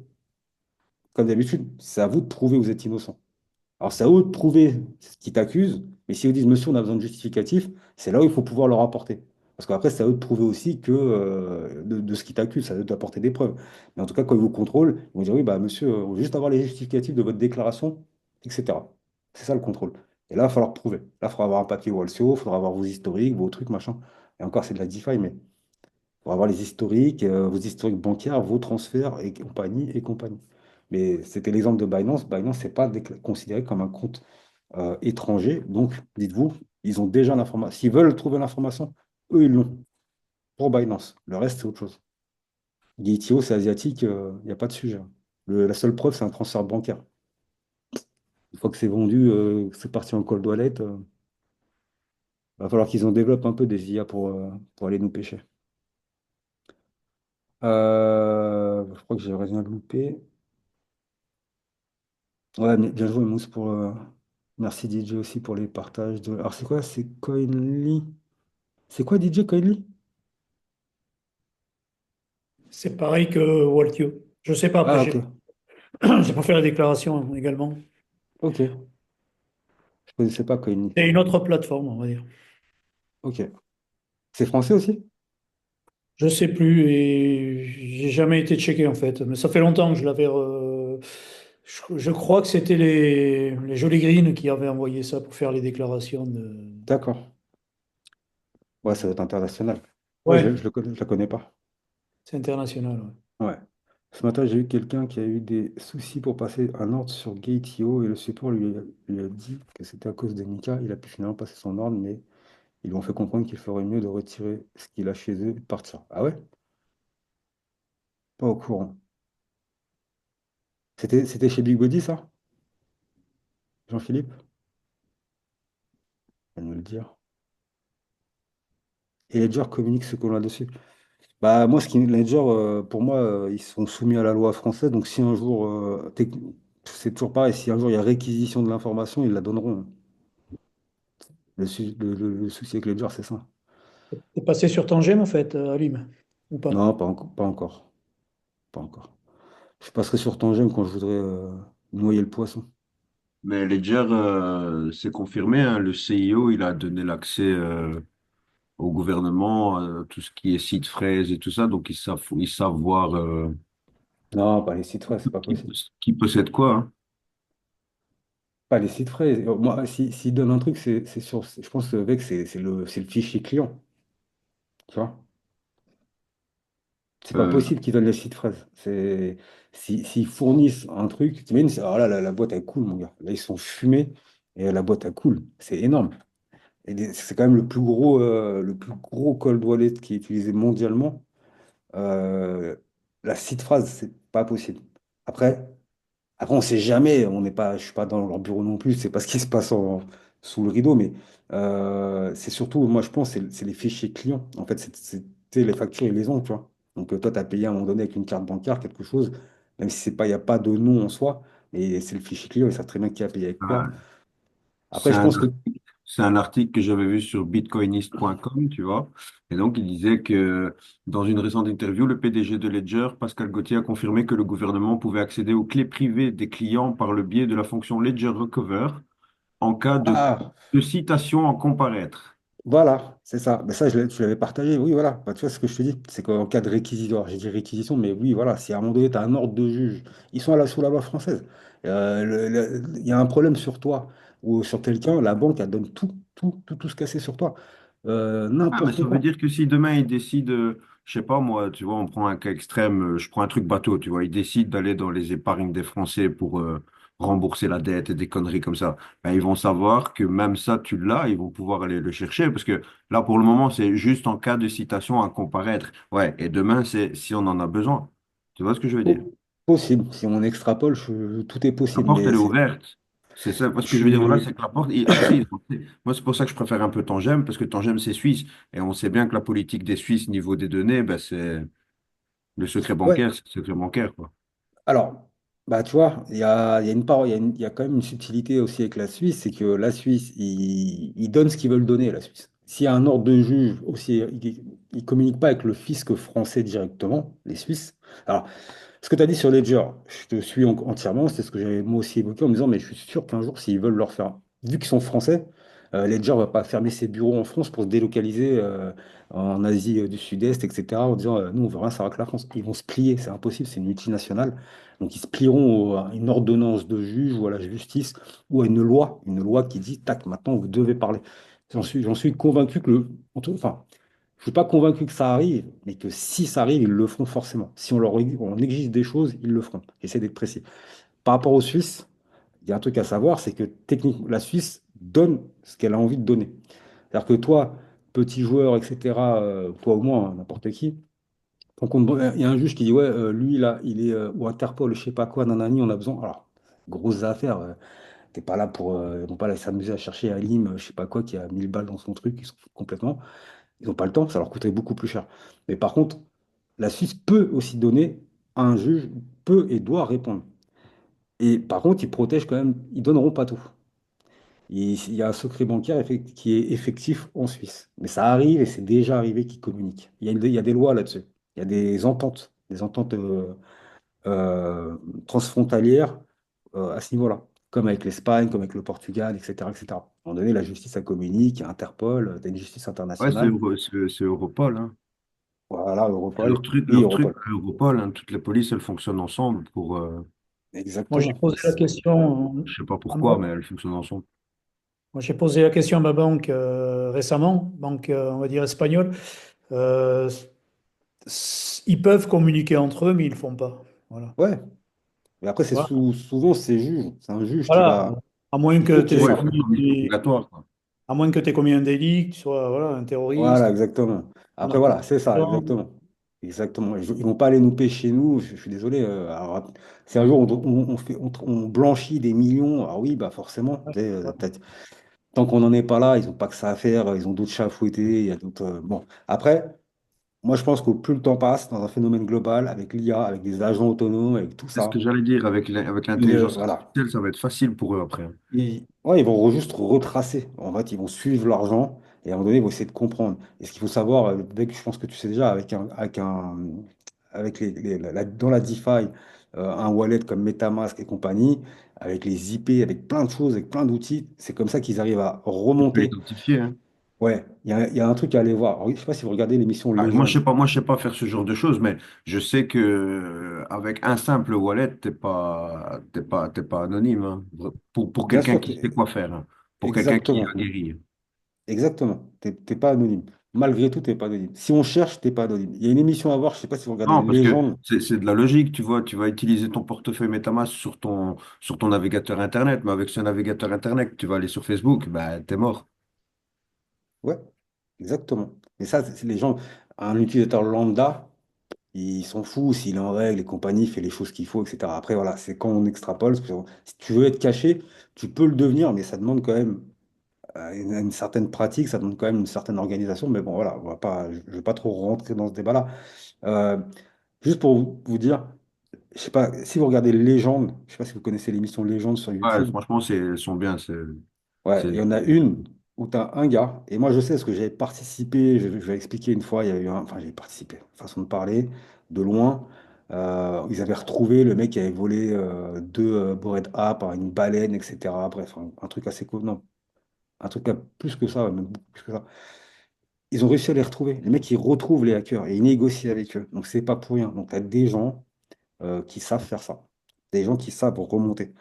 comme d'habitude, c'est à vous de prouver que vous êtes innocent. Alors, c'est à eux de prouver ce qu'ils t'accusent, mais si vous disent, monsieur, on a besoin de justificatif, c'est là où il faut pouvoir leur apporter. Parce qu'après, c'est à eux de prouver aussi de ce qu'ils t'accusent, c'est à eux d'apporter des preuves. Mais en tout cas, quand ils vous contrôlent, ils vont dire, oui, bah, monsieur, on veut juste avoir les justificatifs de votre déclaration, etc. C'est ça le contrôle. Et là, il va falloir prouver. Là, il faudra avoir un papier Walsio, il faudra avoir vos historiques, vos trucs, machin. Et encore, c'est de la DeFi, mais pour avoir les historiques, vos historiques bancaires, vos transferts et compagnie et compagnie. Mais c'était l'exemple de Binance. Binance, c'est pas considéré comme un compte étranger. Donc, dites-vous, ils ont déjà l'information. S'ils veulent trouver l'information, eux, ils l'ont pour Binance. Le reste, c'est autre chose. Gate.io, c'est asiatique, il n'y a pas de sujet, hein. La seule preuve, c'est un transfert bancaire. Une fois que c'est vendu, que c'est parti en cold wallet. Va falloir qu'ils en développent un peu des IA pour aller nous pêcher. Je crois que j'ai rien loupé. Ouais, mais bien joué, Mousse, merci DJ aussi pour les partages de. Alors, c'est quoi? C'est Coinly. C'est quoi DJ Coinly?
C'est pareil que Walkio. Je sais pas, après,
Ah, ok.
j'ai pas fait la déclaration également.
Ok. Je connaissais pas Coinly.
C'est une autre plateforme, on va dire.
Ok. C'est français aussi?
Je sais plus et j'ai jamais été checké en fait. Mais ça fait longtemps que je l'avais. Je crois que c'était les Jolly Green qui avaient envoyé ça pour faire les déclarations de.
D'accord. Ouais, ça doit être international. Ouais,
Ouais,
je la connais pas.
c'est international. Ouais.
Ouais. Ce matin, j'ai eu quelqu'un qui a eu des soucis pour passer un ordre sur Gate.io et le support lui a dit que c'était à cause de Mika. Il a pu finalement passer son ordre, mais ils lui ont fait comprendre qu'il ferait mieux de retirer ce qu'il a chez eux et de partir. Ah ouais? Pas au courant. C'était chez Big Body, ça? Jean-Philippe? À nous le dire. Et Ledger communique ce qu'on a dessus. Bah, moi, Ledger, pour moi, ils sont soumis à la loi française. Donc, si un jour, c'est toujours pareil, si un jour il y a réquisition de l'information, ils la donneront. Le souci avec Ledger, c'est ça.
T'es passé sur Tangem en fait, Alim, ou pas?
Non, pas encore. Pas encore. Je passerai sur Tangent quand je voudrais noyer le poisson.
Mais Ledger, c'est confirmé, hein, le CIO, il a donné l'accès au gouvernement, tout ce qui est site fraise et tout ça, donc ils savent voir
Non, pas les sites frais, c'est pas
qui,
possible.
qui possède quoi, hein.
Pas les sites frais. Moi, s'ils donnent un truc, je pense que avec, c'est le fichier client. Tu vois? C'est pas
Euh,
possible qu'ils donnent les sites fraises. S'ils fournissent un truc, t'imagines, alors là, la boîte, elle coule, mon gars. Là, ils sont fumés et la boîte, elle coule. C'est énorme. C'est quand même le plus gros cold wallet qui est utilisé mondialement. La seed phrase, c'est pas possible. Après, on sait jamais, on n'est pas, je suis pas dans leur bureau non plus, c'est pas ce qui se passe sous le rideau, mais c'est surtout, moi je pense, c'est les fichiers clients. En fait, tu sais, les factures, ils les ont, tu vois. Donc toi, tu as payé à un moment donné avec une carte bancaire quelque chose, même si c'est pas, il n'y a pas de nom en soi, mais c'est le fichier client, ils savent très bien qui a payé avec quoi. Après,
c'est
je
un,
pense que.
c'est un article que j'avais vu sur bitcoinist.com, tu vois. Et donc, il disait que dans une récente interview, le PDG de Ledger, Pascal Gauthier, a confirmé que le gouvernement pouvait accéder aux clés privées des clients par le biais de la fonction Ledger Recover en cas
Ah,
de citation en comparaître.
voilà, c'est ça. Mais ça, je l'avais partagé. Oui, voilà. Bah, tu vois ce que je te dis. C'est qu'en cas de réquisition, alors, j'ai dit réquisition, mais oui, voilà. Si à un moment donné, tu as un ordre de juge, ils sont sous la loi française. Il y a un problème sur toi ou sur quelqu'un, la banque, elle donne tout ce qu'elle sait sur toi.
Ah, mais
N'importe
ça veut
quoi.
dire que si demain il décide, je sais pas moi, tu vois, on prend un cas extrême, je prends un truc bateau, tu vois, il décide d'aller dans les épargnes des Français pour rembourser la dette et des conneries comme ça, ben, ils vont savoir que même ça, tu l'as, ils vont pouvoir aller le chercher, parce que là, pour le moment, c'est juste en cas de citation à comparaître. Ouais, et demain, c'est si on en a besoin. Tu vois ce que je veux dire?
Possible. Si on extrapole, tout est
La
possible.
porte,
Mais
elle est ouverte. C'est ça. Parce
je
que je veux dire, voilà,
suis.
c'est que la porte. Après, moi, c'est pour ça que je préfère un peu Tangem, parce que Tangem, c'est suisse. Et on sait bien que la politique des Suisses, niveau des données, ben, c'est le secret
Ouais.
bancaire, c'est le secret bancaire, quoi.
Alors, bah, tu vois, il y a une part, il y a quand même une subtilité aussi avec la Suisse, c'est que la Suisse, ils donnent ce qu'ils veulent donner, la Suisse. S'il y a un ordre de juge aussi, ils ne communiquent pas avec le fisc français directement, les Suisses. Alors, ce que tu as dit sur Ledger, je te suis entièrement, c'est ce que j'avais moi aussi évoqué en me disant, mais je suis sûr qu'un jour, s'ils veulent leur faire, vu qu'ils sont français, Ledger va pas fermer ses bureaux en France pour se délocaliser en Asie du Sud-Est, etc., en disant, nous, on veut rien savoir avec la France. Ils vont se plier, c'est impossible, c'est une multinationale. Donc, ils se plieront à une ordonnance de juge ou à la justice ou à une loi qui dit, tac, maintenant, vous devez parler. J'en suis convaincu que enfin, je suis pas convaincu que ça arrive, mais que si ça arrive, ils le feront forcément. Si on exige des choses, ils le feront. J'essaie d'être précis. Par rapport aux Suisses, il y a un truc à savoir, c'est que techniquement, la Suisse donne ce qu'elle a envie de donner. C'est-à-dire que toi, petit joueur, etc., toi ou moi, hein, n'importe qui, il y a un juge qui dit, ouais, lui, là, il est, ou Interpol, je sais pas quoi, nanani, on a besoin. Alors, grosse affaire. T'es pas là pour. Ils vont pas aller s'amuser à chercher Alim, je sais pas quoi, qui a 1000 balles dans son truc, ils sont complètement. Ils n'ont pas le temps, ça leur coûterait beaucoup plus cher. Mais par contre, la Suisse peut aussi donner à un juge, peut et doit répondre. Et par contre, ils protègent quand même, ils donneront pas tout. Il y a un secret bancaire qui est effectif en Suisse. Mais ça arrive et c'est déjà arrivé qu'ils communiquent. Il y a des lois là-dessus. Il y a des ententes euh, transfrontalières à ce niveau-là, comme avec l'Espagne, comme avec le Portugal, etc., etc. À un moment donné, la justice, ça communique, il y a Interpol, tu as une justice
Ouais,
internationale.
C'est Europol, hein.
Voilà,
C'est
Europol. Oui,
leur truc,
Europol.
Europol, hein. Toutes les polices, elles fonctionnent ensemble pour,
Moi, j'ai
Exactement.
posé la question
je sais pas
à
pourquoi,
ma-
mais elles fonctionnent ensemble.
moi, j'ai posé la question à ma banque récemment, banque, on va dire espagnole. Euh, Ils peuvent communiquer entre eux, mais ils le font pas. Voilà.
Ouais. Mais après,
Tu vois.
souvent, c'est juge. C'est un juge qui
Voilà.
va.
À moins
Il
que
faut
tu
qu'il
Ouais,
aies
il faut
soit.
une commission obligatoire, quoi.
à moins que tu commis un délit, que tu sois voilà, un
Voilà,
terroriste,
exactement.
un
Après, voilà, c'est ça,
narcotrafiquant.
exactement. Exactement. Ils vont pas aller nous payer chez nous. Je suis désolé. Alors, si un jour on blanchit des millions, ah oui, bah forcément. Tu sais, tant qu'on n'en est pas là, ils n'ont pas que ça à faire. Ils ont d'autres chats à fouetter. Il y a d'autres. Bon. Après, moi, je pense que plus le temps passe dans un phénomène global, avec l'IA, avec des agents autonomes, avec tout
C'est ce que
ça,
j'allais dire avec l'intelligence
voilà.
artificielle, ça va être facile pour eux après, hein.
Ouais, ils vont juste retracer. En fait, ils vont suivre l'argent et à un moment donné, ils vont essayer de comprendre. Et ce qu'il faut savoir, je pense que tu sais déjà, avec dans la DeFi, un wallet comme MetaMask et compagnie, avec les IP, avec plein de choses, avec plein d'outils, c'est comme ça qu'ils arrivent à
Tu peux
remonter.
identifier, hein.
Ouais, il y a un truc à aller voir. Alors, je ne sais pas si vous regardez l'émission
Ah,
Légende.
moi, je sais pas faire ce genre de choses, mais je sais que avec un simple wallet, t'es pas anonyme, hein. Pour
Bien
quelqu'un
sûr,
qui sait quoi faire, hein. Pour quelqu'un qui a
exactement.
guéri.
Exactement. T'es pas anonyme. Malgré tout, t'es pas anonyme. Si on cherche, t'es pas anonyme. Il y a une émission à voir, je sais pas si vous regardez
Non, parce que
Légende.
c'est de la logique, tu vois. Tu vas utiliser ton portefeuille MetaMask sur ton navigateur Internet, mais avec ce navigateur Internet, tu vas aller sur Facebook, bah, t'es mort.
Ouais, exactement. Et ça, c'est les gens, un utilisateur lambda, il s'en fout s'il est en règle, les compagnies, fait les choses qu'il faut, etc. Après, voilà, c'est quand on extrapole. Parce que si tu veux être caché, tu peux le devenir, mais ça demande quand même une certaine pratique, ça demande quand même une certaine organisation. Mais bon, voilà, on va pas, je vais pas trop rentrer dans ce débat-là. Euh, juste pour vous dire, je sais pas, si vous regardez Légende, je sais pas si vous connaissez l'émission Légende sur
Ouais,
YouTube.
franchement, elles sont bien.
Ouais, il
C'est,
y en a une où tu as un gars, et moi je sais parce que j'avais participé, je vais expliquer une fois, il y a eu enfin j'ai participé, façon de parler, de loin. Ils avaient retrouvé le mec qui avait volé deux Bored Ape par une baleine, etc. Bref, un truc assez cool. Non, un truc plus que ça, même beaucoup plus que ça. Ils ont réussi à les retrouver. Les mecs, ils retrouvent les hackers et ils négocient avec eux. Donc c'est pas pour rien. Donc tu as des gens qui savent faire ça. Des gens qui savent remonter.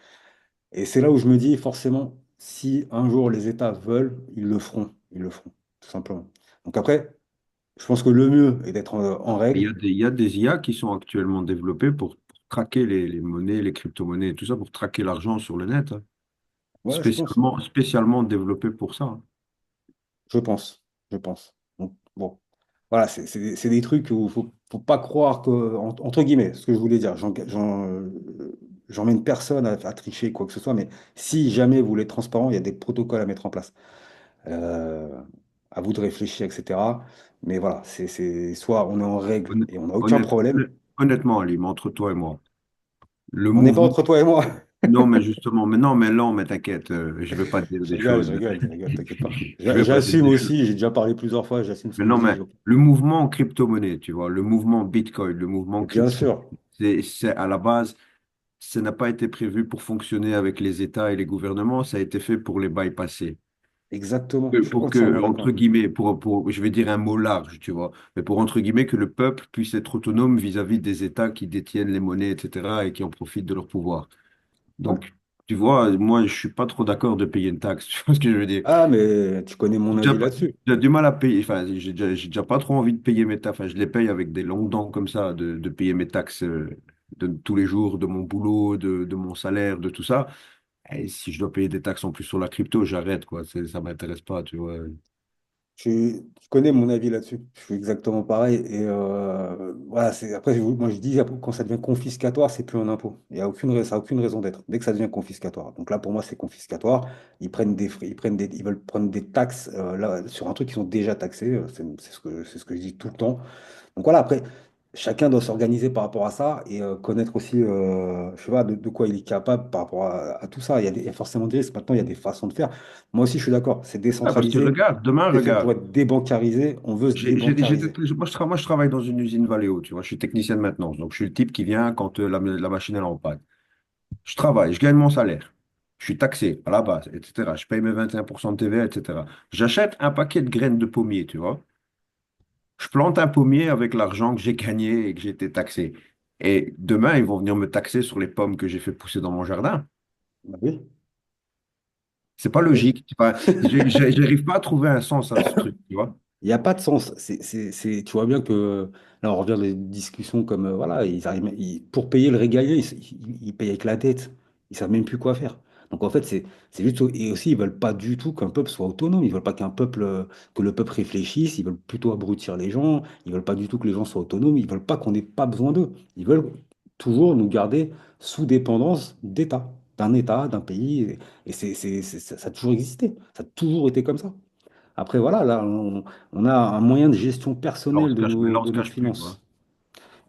Et c'est là où je me dis, forcément, si un jour les États veulent, ils le feront. Ils le feront, tout simplement. Donc après, je pense que le mieux est d'être en règle.
il y a des IA qui sont actuellement développées pour traquer les monnaies, les crypto-monnaies et tout ça, pour traquer l'argent sur le net, hein.
Ouais, je pense.
Spécialement développées pour ça, hein.
Je pense. Je pense. Donc, bon. Voilà, c'est des trucs où faut pas croire que, entre guillemets, ce que je voulais dire, j'emmène personne à tricher, quoi que ce soit, mais si jamais vous voulez être transparent, il y a des protocoles à mettre en place. Euh, à vous de réfléchir, etc. Mais voilà, soit on est en règle
Honn-
et on n'a aucun
honnête-
problème.
Honnêtement, Ali, entre toi et moi, le
On n'est pas
mouvement.
entre toi et moi.
Non, mais justement, mais non, mais non, mais t'inquiète, je vais pas te dire des choses.
Je rigole, t'inquiète pas.
Je vais pas te dire
J'assume
des choses.
aussi, j'ai déjà parlé plusieurs fois, j'assume ce
Mais
que je
non,
dis.
mais le mouvement crypto-monnaie, tu vois, le mouvement Bitcoin, le mouvement
Bien
crypto,
sûr,
c'est à la base, ça n'a pas été prévu pour fonctionner avec les États et les gouvernements, ça a été fait pour les bypasser.
exactement. Je suis
Pour que,
entièrement
entre
d'accord.
guillemets, je vais dire un mot large, tu vois, mais pour, entre guillemets, que le peuple puisse être autonome vis-à-vis des États qui détiennent les monnaies, etc., et qui en profitent de leur pouvoir.
Ouais.
Donc, tu vois, moi, je suis pas trop d'accord de payer une taxe, tu vois ce que je veux dire?
Ah, mais tu connais mon
J'ai déjà,
avis là-dessus.
j'ai du mal à payer, enfin, j'ai déjà pas trop envie de payer mes taxes, enfin, je les paye avec des longues dents comme ça, de payer mes taxes de tous les jours, de mon boulot, de mon salaire, de tout ça. Et si je dois payer des taxes en plus sur la crypto, j'arrête, quoi. Ça m'intéresse pas, tu vois.
Tu connais mon avis là-dessus. Je suis exactement pareil. Et voilà, après, moi je dis, quand ça devient confiscatoire, c'est plus un impôt. Il y a ça n'a aucune raison d'être. Dès que ça devient confiscatoire. Donc là, pour moi, c'est confiscatoire. Ils prennent des frais, ils veulent prendre des taxes là, sur un truc qui sont déjà taxés. C'est ce que je dis tout le temps. Donc voilà, après, chacun doit s'organiser par rapport à ça et connaître aussi, je sais pas, de quoi il est capable par rapport à tout ça. Il y a forcément des risques. Maintenant, il y a des façons de faire. Moi aussi, je suis d'accord. C'est
Ah, parce que
décentralisé.
regarde, demain,
C'est fait pour
regarde.
être débancarisé. On veut se débancariser.
Moi, je travaille dans une usine Valeo, tu vois. Je suis technicien de maintenance. Donc, je suis le type qui vient quand la machine elle est en panne. Je travaille, je gagne mon salaire. Je suis taxé à la base, etc. Je paye mes 21% de TVA, etc. J'achète un paquet de graines de pommier, tu vois. Je plante un pommier avec l'argent que j'ai gagné et que j'ai été taxé. Et demain, ils vont venir me taxer sur les pommes que j'ai fait pousser dans mon jardin.
Bah oui,
C'est pas
oui.
logique. C'est pas, j'arrive pas à trouver un sens à ce truc, tu vois.
Il n'y a pas de sens. Tu vois bien que là, on revient à des discussions comme voilà, pour payer le régalien, ils payent avec la dette. Ils savent même plus quoi faire. Donc en fait, c'est juste. Et aussi, ils veulent pas du tout qu'un peuple soit autonome. Ils veulent pas que le peuple réfléchisse. Ils veulent plutôt abrutir les gens. Ils veulent pas du tout que les gens soient autonomes. Ils veulent pas qu'on n'ait pas besoin d'eux. Ils veulent toujours nous garder sous dépendance d'État, d'un pays. Et ça a toujours existé. Ça a toujours été comme ça. Après, voilà, là, on a un moyen de gestion personnelle
Là, on
de
se
nos
cache plus, quoi.
finances.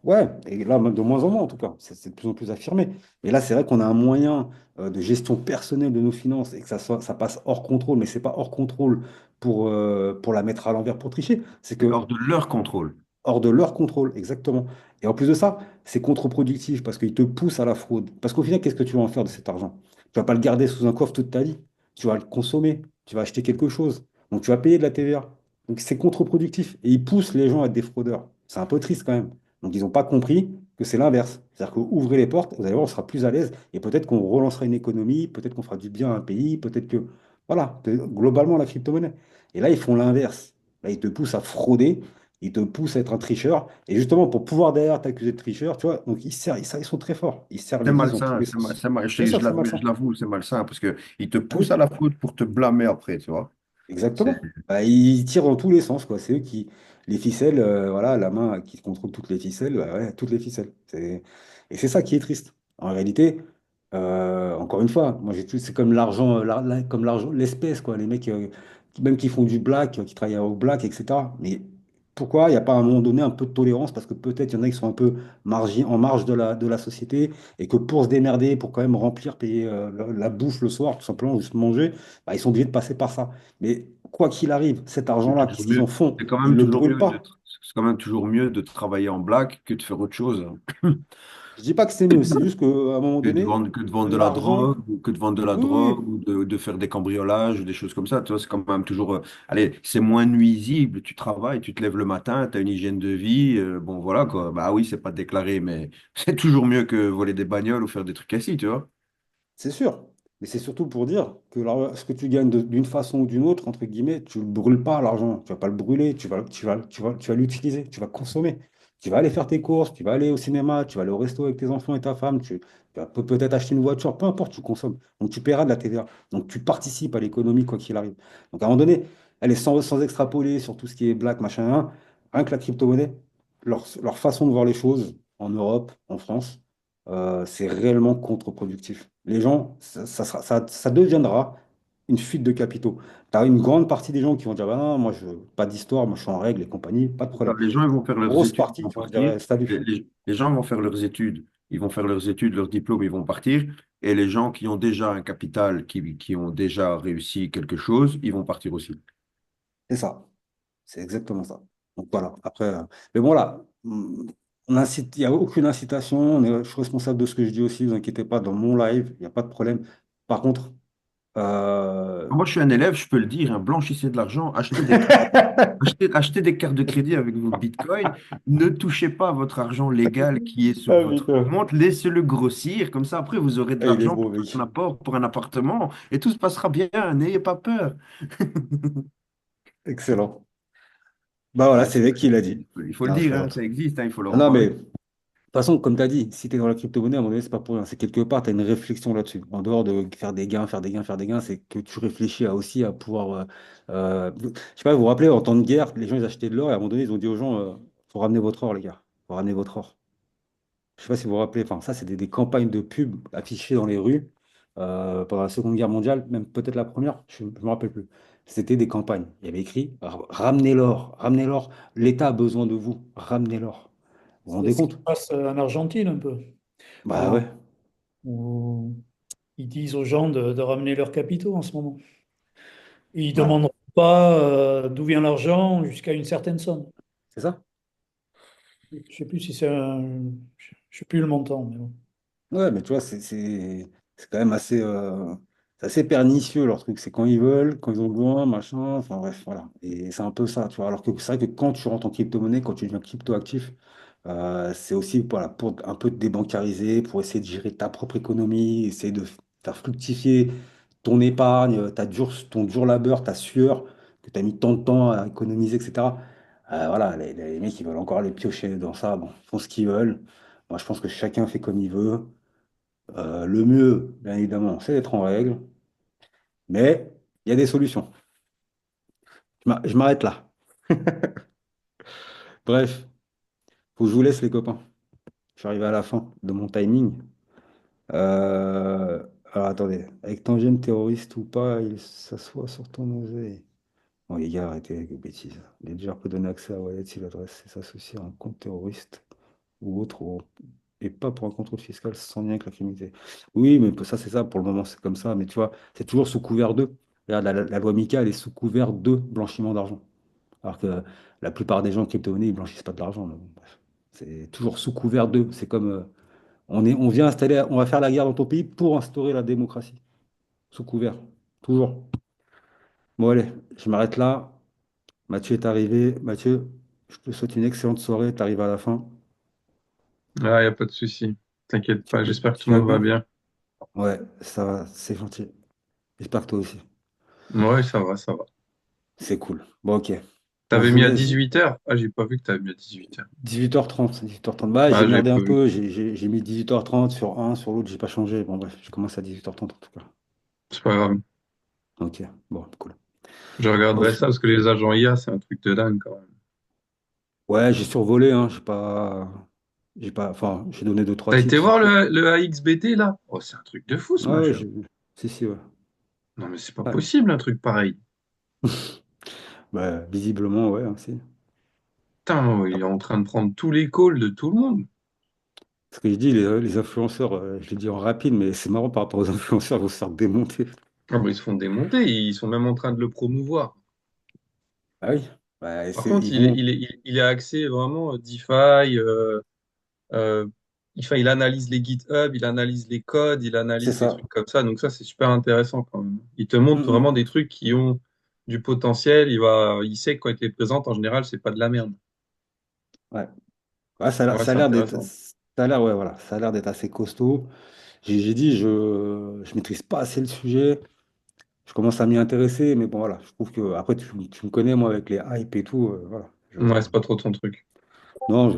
Ouais, et là, même de moins en moins, en tout cas, c'est de plus en plus affirmé. Mais là, c'est vrai qu'on a un moyen de gestion personnelle de nos finances et que ça passe hors contrôle, mais c'est pas hors contrôle pour la mettre à l'envers, pour tricher. C'est
C'est
que
hors de leur contrôle.
hors de leur contrôle, exactement. Et en plus de ça, c'est contre-productif parce qu'ils te poussent à la fraude. Parce qu'au final, qu'est-ce que tu vas en faire de cet argent? Tu vas pas le garder sous un coffre toute ta vie. Tu vas le consommer. Tu vas acheter quelque chose. Donc tu vas payer de la TVA. Donc c'est contre-productif. Et ils poussent les gens à être des fraudeurs. C'est un peu triste quand même. Donc ils n'ont pas compris que c'est l'inverse. C'est-à-dire que ouvrez les portes, vous allez voir, on sera plus à l'aise. Et peut-être qu'on relancera une économie, peut-être qu'on fera du bien à un pays, peut-être que... Voilà, globalement la crypto-monnaie. Et là, ils font l'inverse. Là, ils te poussent à frauder, ils te poussent à être un tricheur. Et justement, pour pouvoir derrière t'accuser de tricheur, tu vois, donc ils sont très forts. Ils serrent
C'est
les vis dans tous
malsain,
les sens. Bien sûr
je
que c'est
l'avoue,
malsain.
je l'avoue, c'est malsain parce que ils te
Ah
poussent
oui,
à la faute pour te blâmer après, tu vois. C'est
exactement. Bah, ils tirent dans tous les sens, quoi. C'est eux qui, les ficelles, voilà, la main qui contrôle toutes les ficelles, bah ouais, toutes les ficelles. Et c'est ça qui est triste. En réalité, encore une fois, moi c'est comme l'argent, comme l'argent, l'espèce, quoi. Les mecs, même qui font du black, qui travaillent au black, etc. Mais pourquoi il n'y a pas à un moment donné un peu de tolérance? Parce que peut-être il y en a qui sont un peu en marge de la société et que pour se démerder, pour quand même remplir, payer la bouffe le soir, tout simplement, juste manger, bah, ils sont obligés de passer par ça. Mais quoi qu'il arrive, cet argent-là,
toujours
qu'est-ce qu'ils en
mieux.
font?
C'est quand
Ils
même
le
toujours
brûlent
mieux
pas.
c'est quand même toujours mieux de travailler en black que de faire autre chose.
Je dis pas que c'est mieux, c'est juste qu'à un moment donné,
Que de vendre de la
l'argent,
drogue, ou que de vendre de la
oui,
drogue,
oui,
ou de faire des cambriolages, ou des choses comme ça. Tu vois, c'est quand même toujours. Allez, c'est moins nuisible. Tu travailles, tu te lèves le matin, tu as une hygiène de vie. Bon, voilà, quoi. Bah oui, c'est pas déclaré, mais c'est toujours mieux que voler des bagnoles ou faire des trucs assis, tu vois.
c'est sûr. Mais c'est surtout pour dire que ce que tu gagnes d'une façon ou d'une autre, entre guillemets, tu ne le brûles pas, l'argent. Tu vas pas le brûler, tu vas l'utiliser, tu vas consommer. Tu vas aller faire tes courses, tu vas aller au cinéma, tu vas aller au resto avec tes enfants et ta femme, tu vas peut-être acheter une voiture, peu importe, tu consommes. Donc tu paieras de la TVA. Donc tu participes à l'économie quoi qu'il arrive. Donc à un moment donné, allez, sans extrapoler sur tout ce qui est black, machin, hein, rien que la crypto-monnaie, leur façon de voir les choses en Europe, en France, c'est réellement contre-productif. Les gens, ça deviendra une fuite de capitaux. Tu as une grande partie des gens qui vont dire, bah non, moi, pas d'histoire, moi, je suis en règle et compagnie, pas de
C'est ça.
problème.
Les gens, ils vont faire
Une
leurs
grosse
études, ils
partie
vont
qui vont dire,
partir.
salut.
Les gens vont faire leurs études. Ils vont faire leurs études, leurs diplômes, ils vont partir. Et les gens qui ont déjà un capital, qui ont déjà réussi quelque chose, ils vont partir aussi.
C'est ça. C'est exactement ça. Donc voilà. Après, mais bon, là, on incite, il n'y a aucune incitation. Je suis responsable de ce que je dis aussi, ne vous inquiétez pas, dans mon live, il n'y a pas de problème. Par contre, euh,
Moi, je suis un élève, je peux le dire, hein, blanchissez de l'argent, achetez des cartes de crédit avec vos bitcoins. Ne touchez pas à votre argent légal qui est sur
Ah
votre
putain.
compte. Laissez-le grossir. Comme ça, après, vous aurez de
Ah, il est
l'argent
beau,
pour un
mec.
apport, pour un appartement et tout se passera bien. N'ayez pas peur.
Excellent. Bah voilà,
Ouais,
c'est vrai qui l'a dit.
il faut le
Non, je
dire, hein,
plaisante.
ça existe, hein, il faut leur en
Non,
parler.
mais façon, comme tu as dit, si tu es dans la crypto-monnaie, à un moment donné, c'est pas pour rien. C'est quelque part, tu as une réflexion là-dessus. En dehors de faire des gains, faire des gains, faire des gains, c'est que tu réfléchis aussi à pouvoir. Je sais pas, vous vous rappelez, en temps de guerre, les gens, ils achetaient de l'or et à un moment donné, ils ont dit aux gens, faut ramener votre or, les gars. Faut ramener votre or. Je sais pas si vous vous rappelez, enfin, ça, c'était des campagnes de pub affichées dans les rues pendant la Seconde Guerre mondiale, même peut-être la première, je ne me rappelle plus. C'était des campagnes. Il y avait écrit, ramenez l'or, l'État a besoin de vous, ramenez l'or. Vous vous
C'est
rendez
ce qui
compte?
se passe en Argentine un peu,
Bah
où,
ouais,
où ils disent aux gens de ramener leurs capitaux en ce moment. Ils ne
voilà,
demanderont pas d'où vient l'argent jusqu'à une certaine somme.
c'est ça.
Je ne sais plus si c'est je sais plus le montant, mais bon.
Ouais, mais tu vois, c'est quand même c'est assez pernicieux leur truc. C'est quand ils veulent, quand ils ont besoin, machin, enfin bref, voilà. Et c'est un peu ça, tu vois. Alors que c'est vrai que quand tu rentres en crypto-monnaie, quand tu deviens crypto-actif, c'est aussi voilà, pour un peu te débancariser, pour essayer de gérer ta propre économie, essayer de faire fructifier ton épargne, ton dur labeur, ta sueur, que tu as mis tant de temps à économiser, etc. Voilà, les mecs, ils veulent encore aller piocher dans ça. Bon, ils font ce qu'ils veulent. Moi, je pense que chacun fait comme il veut. Le mieux, bien évidemment, c'est d'être en règle, mais il y a des solutions. Je m'arrête là. Bref, faut que je vous laisse, les copains. Je suis arrivé à la fin de mon timing. Alors, attendez. Avec Tangent terroriste ou pas, il s'assoit sur ton oseille. Bon, les gars, arrêtez avec les bêtises. Ledger peut donner accès à Wallet si l'adresse s'associe à un compte terroriste ou autre, et pas pour un contrôle fiscal sans lien avec la criminalité. Oui, mais ça, c'est ça, pour le moment, c'est comme ça, mais tu vois, c'est toujours sous couvert de. Regarde, la loi MiCA, elle est sous couvert de blanchiment d'argent. Alors que la plupart des gens en crypto-monnaie, ils blanchissent pas de l'argent. Mais bon, bref. C'est toujours sous couvert de. C'est comme on vient installer, on va faire la guerre dans ton pays pour instaurer la démocratie. Sous couvert. Toujours. Bon, allez, je m'arrête là. Mathieu est arrivé. Mathieu, je te souhaite une excellente soirée. Tu arrives à la fin.
Ah, il n'y a pas de souci. T'inquiète pas, j'espère que tout
Tu
le
vas
monde va
bien?
bien.
Ouais, ça va, c'est gentil. J'espère que toi aussi.
Ouais, ça va, ça va.
C'est cool. Bon, ok. Bon, je
T'avais
vous
mis à
laisse.
18h? Ah, j'ai pas vu que t'avais mis à 18h.
18h30. 18h30. Bah, j'ai
Ah, j'ai
merdé
pas
un
vu.
peu. J'ai mis 18h30 sur un, sur l'autre, j'ai pas changé. Bon, bref, je commence à 18h30 en tout cas.
C'est pas grave.
Ok, bon, cool.
Je
Bon,
regarderai ça parce que les agents IA, c'est un truc de dingue quand même.
ouais, j'ai survolé, hein. Enfin, j'ai donné deux, trois
T'as été
tips.
voir le AXBT là? Oh, c'est un truc de fou ce
Ouais, ouais,
machin.
j'ai vu. Si, si, ouais.
Non, mais c'est pas
Ouais.
possible un truc pareil.
Bah, visiblement, ouais, hein, si.
Putain, il est en train de prendre tous les calls de tout le monde.
Ce que je dis, les influenceurs, je l'ai dit en rapide, mais c'est marrant par rapport aux influenceurs, ils vont se faire démonter.
Ah, bah, ils se font démonter, ils sont même en train de le promouvoir.
Ah oui, bah,
Par contre,
ils vont.
il a accès vraiment DeFi. Euh, il analyse les GitHub, il analyse les codes, il
C'est
analyse des
ça.
trucs comme ça. Donc ça, c'est super intéressant quand même. Il te montre
Mm,
vraiment des trucs qui ont du potentiel. Il sait que quand il te les présente, en général, c'est pas de la merde.
mm. Ouais. Ouais,
Ouais,
ça a
c'est
l'air d'être,
intéressant.
ça a l'air, ouais, voilà, ça a l'air d'être assez costaud. J'ai dit, je maîtrise pas assez le sujet. Je commence à m'y intéresser, mais bon, voilà, je trouve que après, tu me connais, moi, avec les hype et tout, voilà.
Ouais, c'est pas trop ton truc.
Non,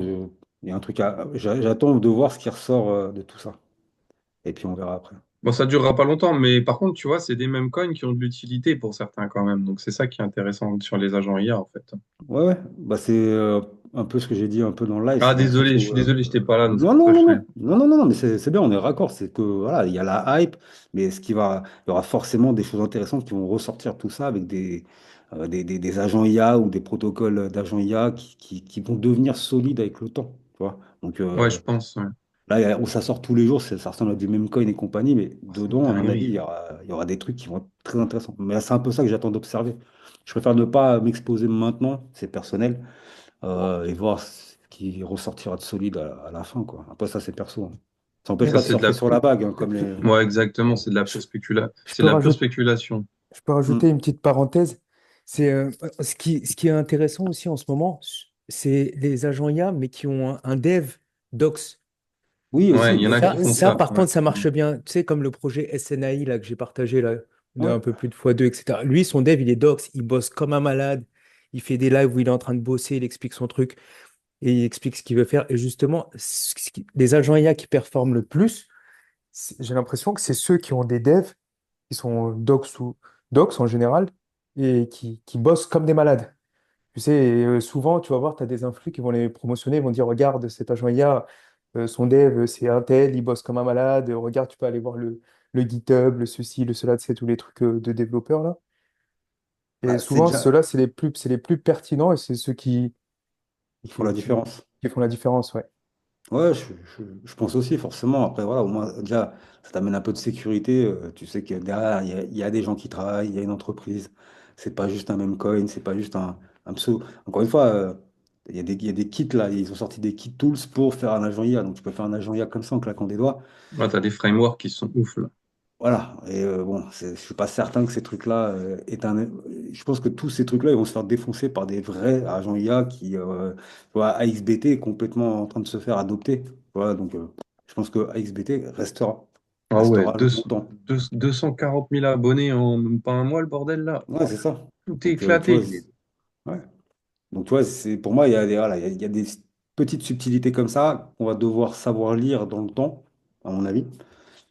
il y a un truc j'attends de voir ce qui ressort de tout ça. Et puis on verra après.
Bon, ça durera pas longtemps, mais par contre, tu vois, c'est des mêmes coins qui ont de l'utilité pour certains quand même. Donc c'est ça qui est intéressant sur les agents IA en fait.
Ouais, ouais, bah c'est un peu ce que j'ai dit un peu dans le live,
Ah,
c'est dans le sens
désolé, je
où
suis désolé, j'étais pas là, donc c'est
non,
pour
non,
ça que
non,
je
non,
fais.
non, non, non, non, mais c'est bien, on est raccord, c'est que voilà, il y a la hype, mais il y aura forcément des choses intéressantes qui vont ressortir tout ça avec des agents IA ou des protocoles d'agents IA qui vont devenir solides avec le temps, tu vois. Donc
Ouais, je pense. Ouais.
là, où ça sort tous les jours, ça ressemble à du même coin et compagnie, mais
Oh, c'est une
dedans, à mon avis,
dinguerie.
il y aura des trucs qui vont être très intéressants. Mais c'est un peu ça que j'attends d'observer. Je préfère ne pas m'exposer maintenant, c'est personnel, et voir ce qui ressortira de solide à la fin, quoi. Après, ça, c'est perso, hein. Ça n'empêche
Ça,
pas de
c'est de
surfer
la.
sur la vague, hein, comme les.
Ouais, exactement,
Je, je
C'est
peux
de la pure
rajouter,
spéculation.
je peux
Hmm.
rajouter une petite parenthèse. C'est ce qui est intéressant aussi en ce moment, c'est les agents IA, mais qui ont un dev docs.
Oui,
Ouais,
aussi,
il y en
bien
a
sûr,
qui
Ça,
oui.
font
ça,
ça.
par
Ouais.
contre, ça marche bien. Tu sais, comme le projet SNAI là, que j'ai partagé là,
Ouais.
d'un peu plus de fois deux, etc. Lui, son dev, il est docs, il bosse comme un malade. Il fait des lives où il est en train de bosser, il explique son truc. et il explique ce qu'il veut faire. Et justement, les agents IA qui performent le plus, j'ai l'impression que c'est ceux qui ont des devs, qui sont docs en général, et qui bossent comme des malades. Tu sais, et, souvent, tu vas voir, tu as des influx qui vont les promotionner, ils vont dire, regarde, cet agent IA, son dev, c'est un tel, il bosse comme un malade, regarde, tu peux aller voir le GitHub, le ceci, le cela, tu sais, tous les trucs de développeurs là. Et
Bah, c'est
souvent,
déjà,
ceux-là, c'est les plus pertinents et c'est ceux
il faut la différence.
qui font la différence, ouais.
Ouais, je pense aussi, forcément. Après, voilà, au moins, déjà, ça t'amène un peu de sécurité. Tu sais que derrière, il y a des gens qui travaillent, il y a une entreprise. C'est pas juste un meme coin, c'est pas juste un pseudo. Encore une fois, il y a des kits là, ils ont sorti des kits tools pour faire un agent IA. Donc, tu peux faire un agent IA comme ça en claquant des doigts.
Ouais, t'as des frameworks qui sont ouf, là.
Voilà. Et bon, je suis pas certain que ces trucs-là est un. Je pense que tous ces trucs-là, ils vont se faire défoncer par des vrais agents IA qui, tu vois, AXBT est complètement en train de se faire adopter. Voilà, donc je pense que AXBT
Ah ouais,
restera longtemps.
240 000 abonnés en même pas un mois, le bordel, là.
Ouais, c'est ça.
Tout est
Donc tu vois,
éclaté.
ouais. Donc tu vois, c'est pour moi, il y a des, voilà, il y a des petites subtilités comme ça qu'on va devoir savoir lire dans le temps, à mon avis.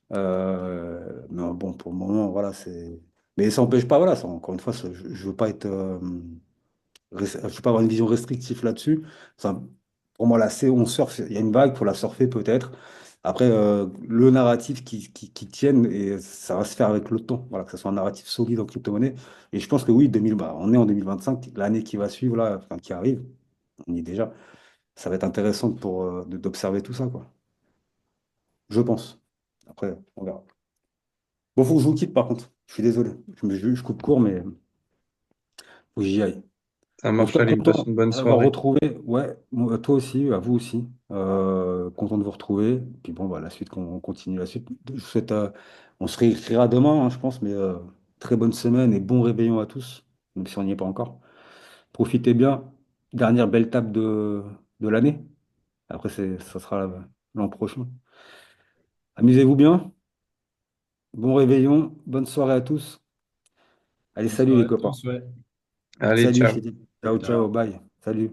Mais bon, pour le moment, voilà, c'est. Mais ça n'empêche pas, voilà, encore une fois, je veux pas être. Je veux pas avoir une vision restrictive là-dessus. Ça, pour moi, là, c'est on surfe, il y a une vague, il faut la surfer peut-être. Après, le narratif qui tienne, et ça va se faire avec le temps. Voilà, que ce soit un narratif solide en crypto-monnaie. Et je pense que oui, 2000, bah, on est en 2025, l'année qui va suivre, là, enfin, qui arrive, on y est déjà. Ça va être intéressant pour, d'observer tout ça, quoi. Je pense. Après, on verra. Bon, faut que je vous quitte par contre. Je suis désolé. Je coupe court, mais faut que j'y aille.
Ça
En tout
marche,
cas,
allez, passe
content
une bonne
d'avoir
soirée.
retrouvé. Ouais, moi, toi aussi, à vous aussi. Content de vous retrouver. Puis bon, bah, la suite, on continue la suite. Je vous souhaite, on se réécrira demain, hein, je pense, mais très bonne semaine et bon réveillon à tous, même si on n'y est pas encore. Profitez bien. Dernière belle tape de l'année. Après, ça sera l'an prochain. Amusez-vous bien. Bon réveillon. Bonne soirée à tous. Allez,
Bonne
salut les
soirée à
copains.
tous, ouais.
Allez,
Salut,
ciao.
Chidi. Ciao, ciao,
Ciao.
bye. Salut.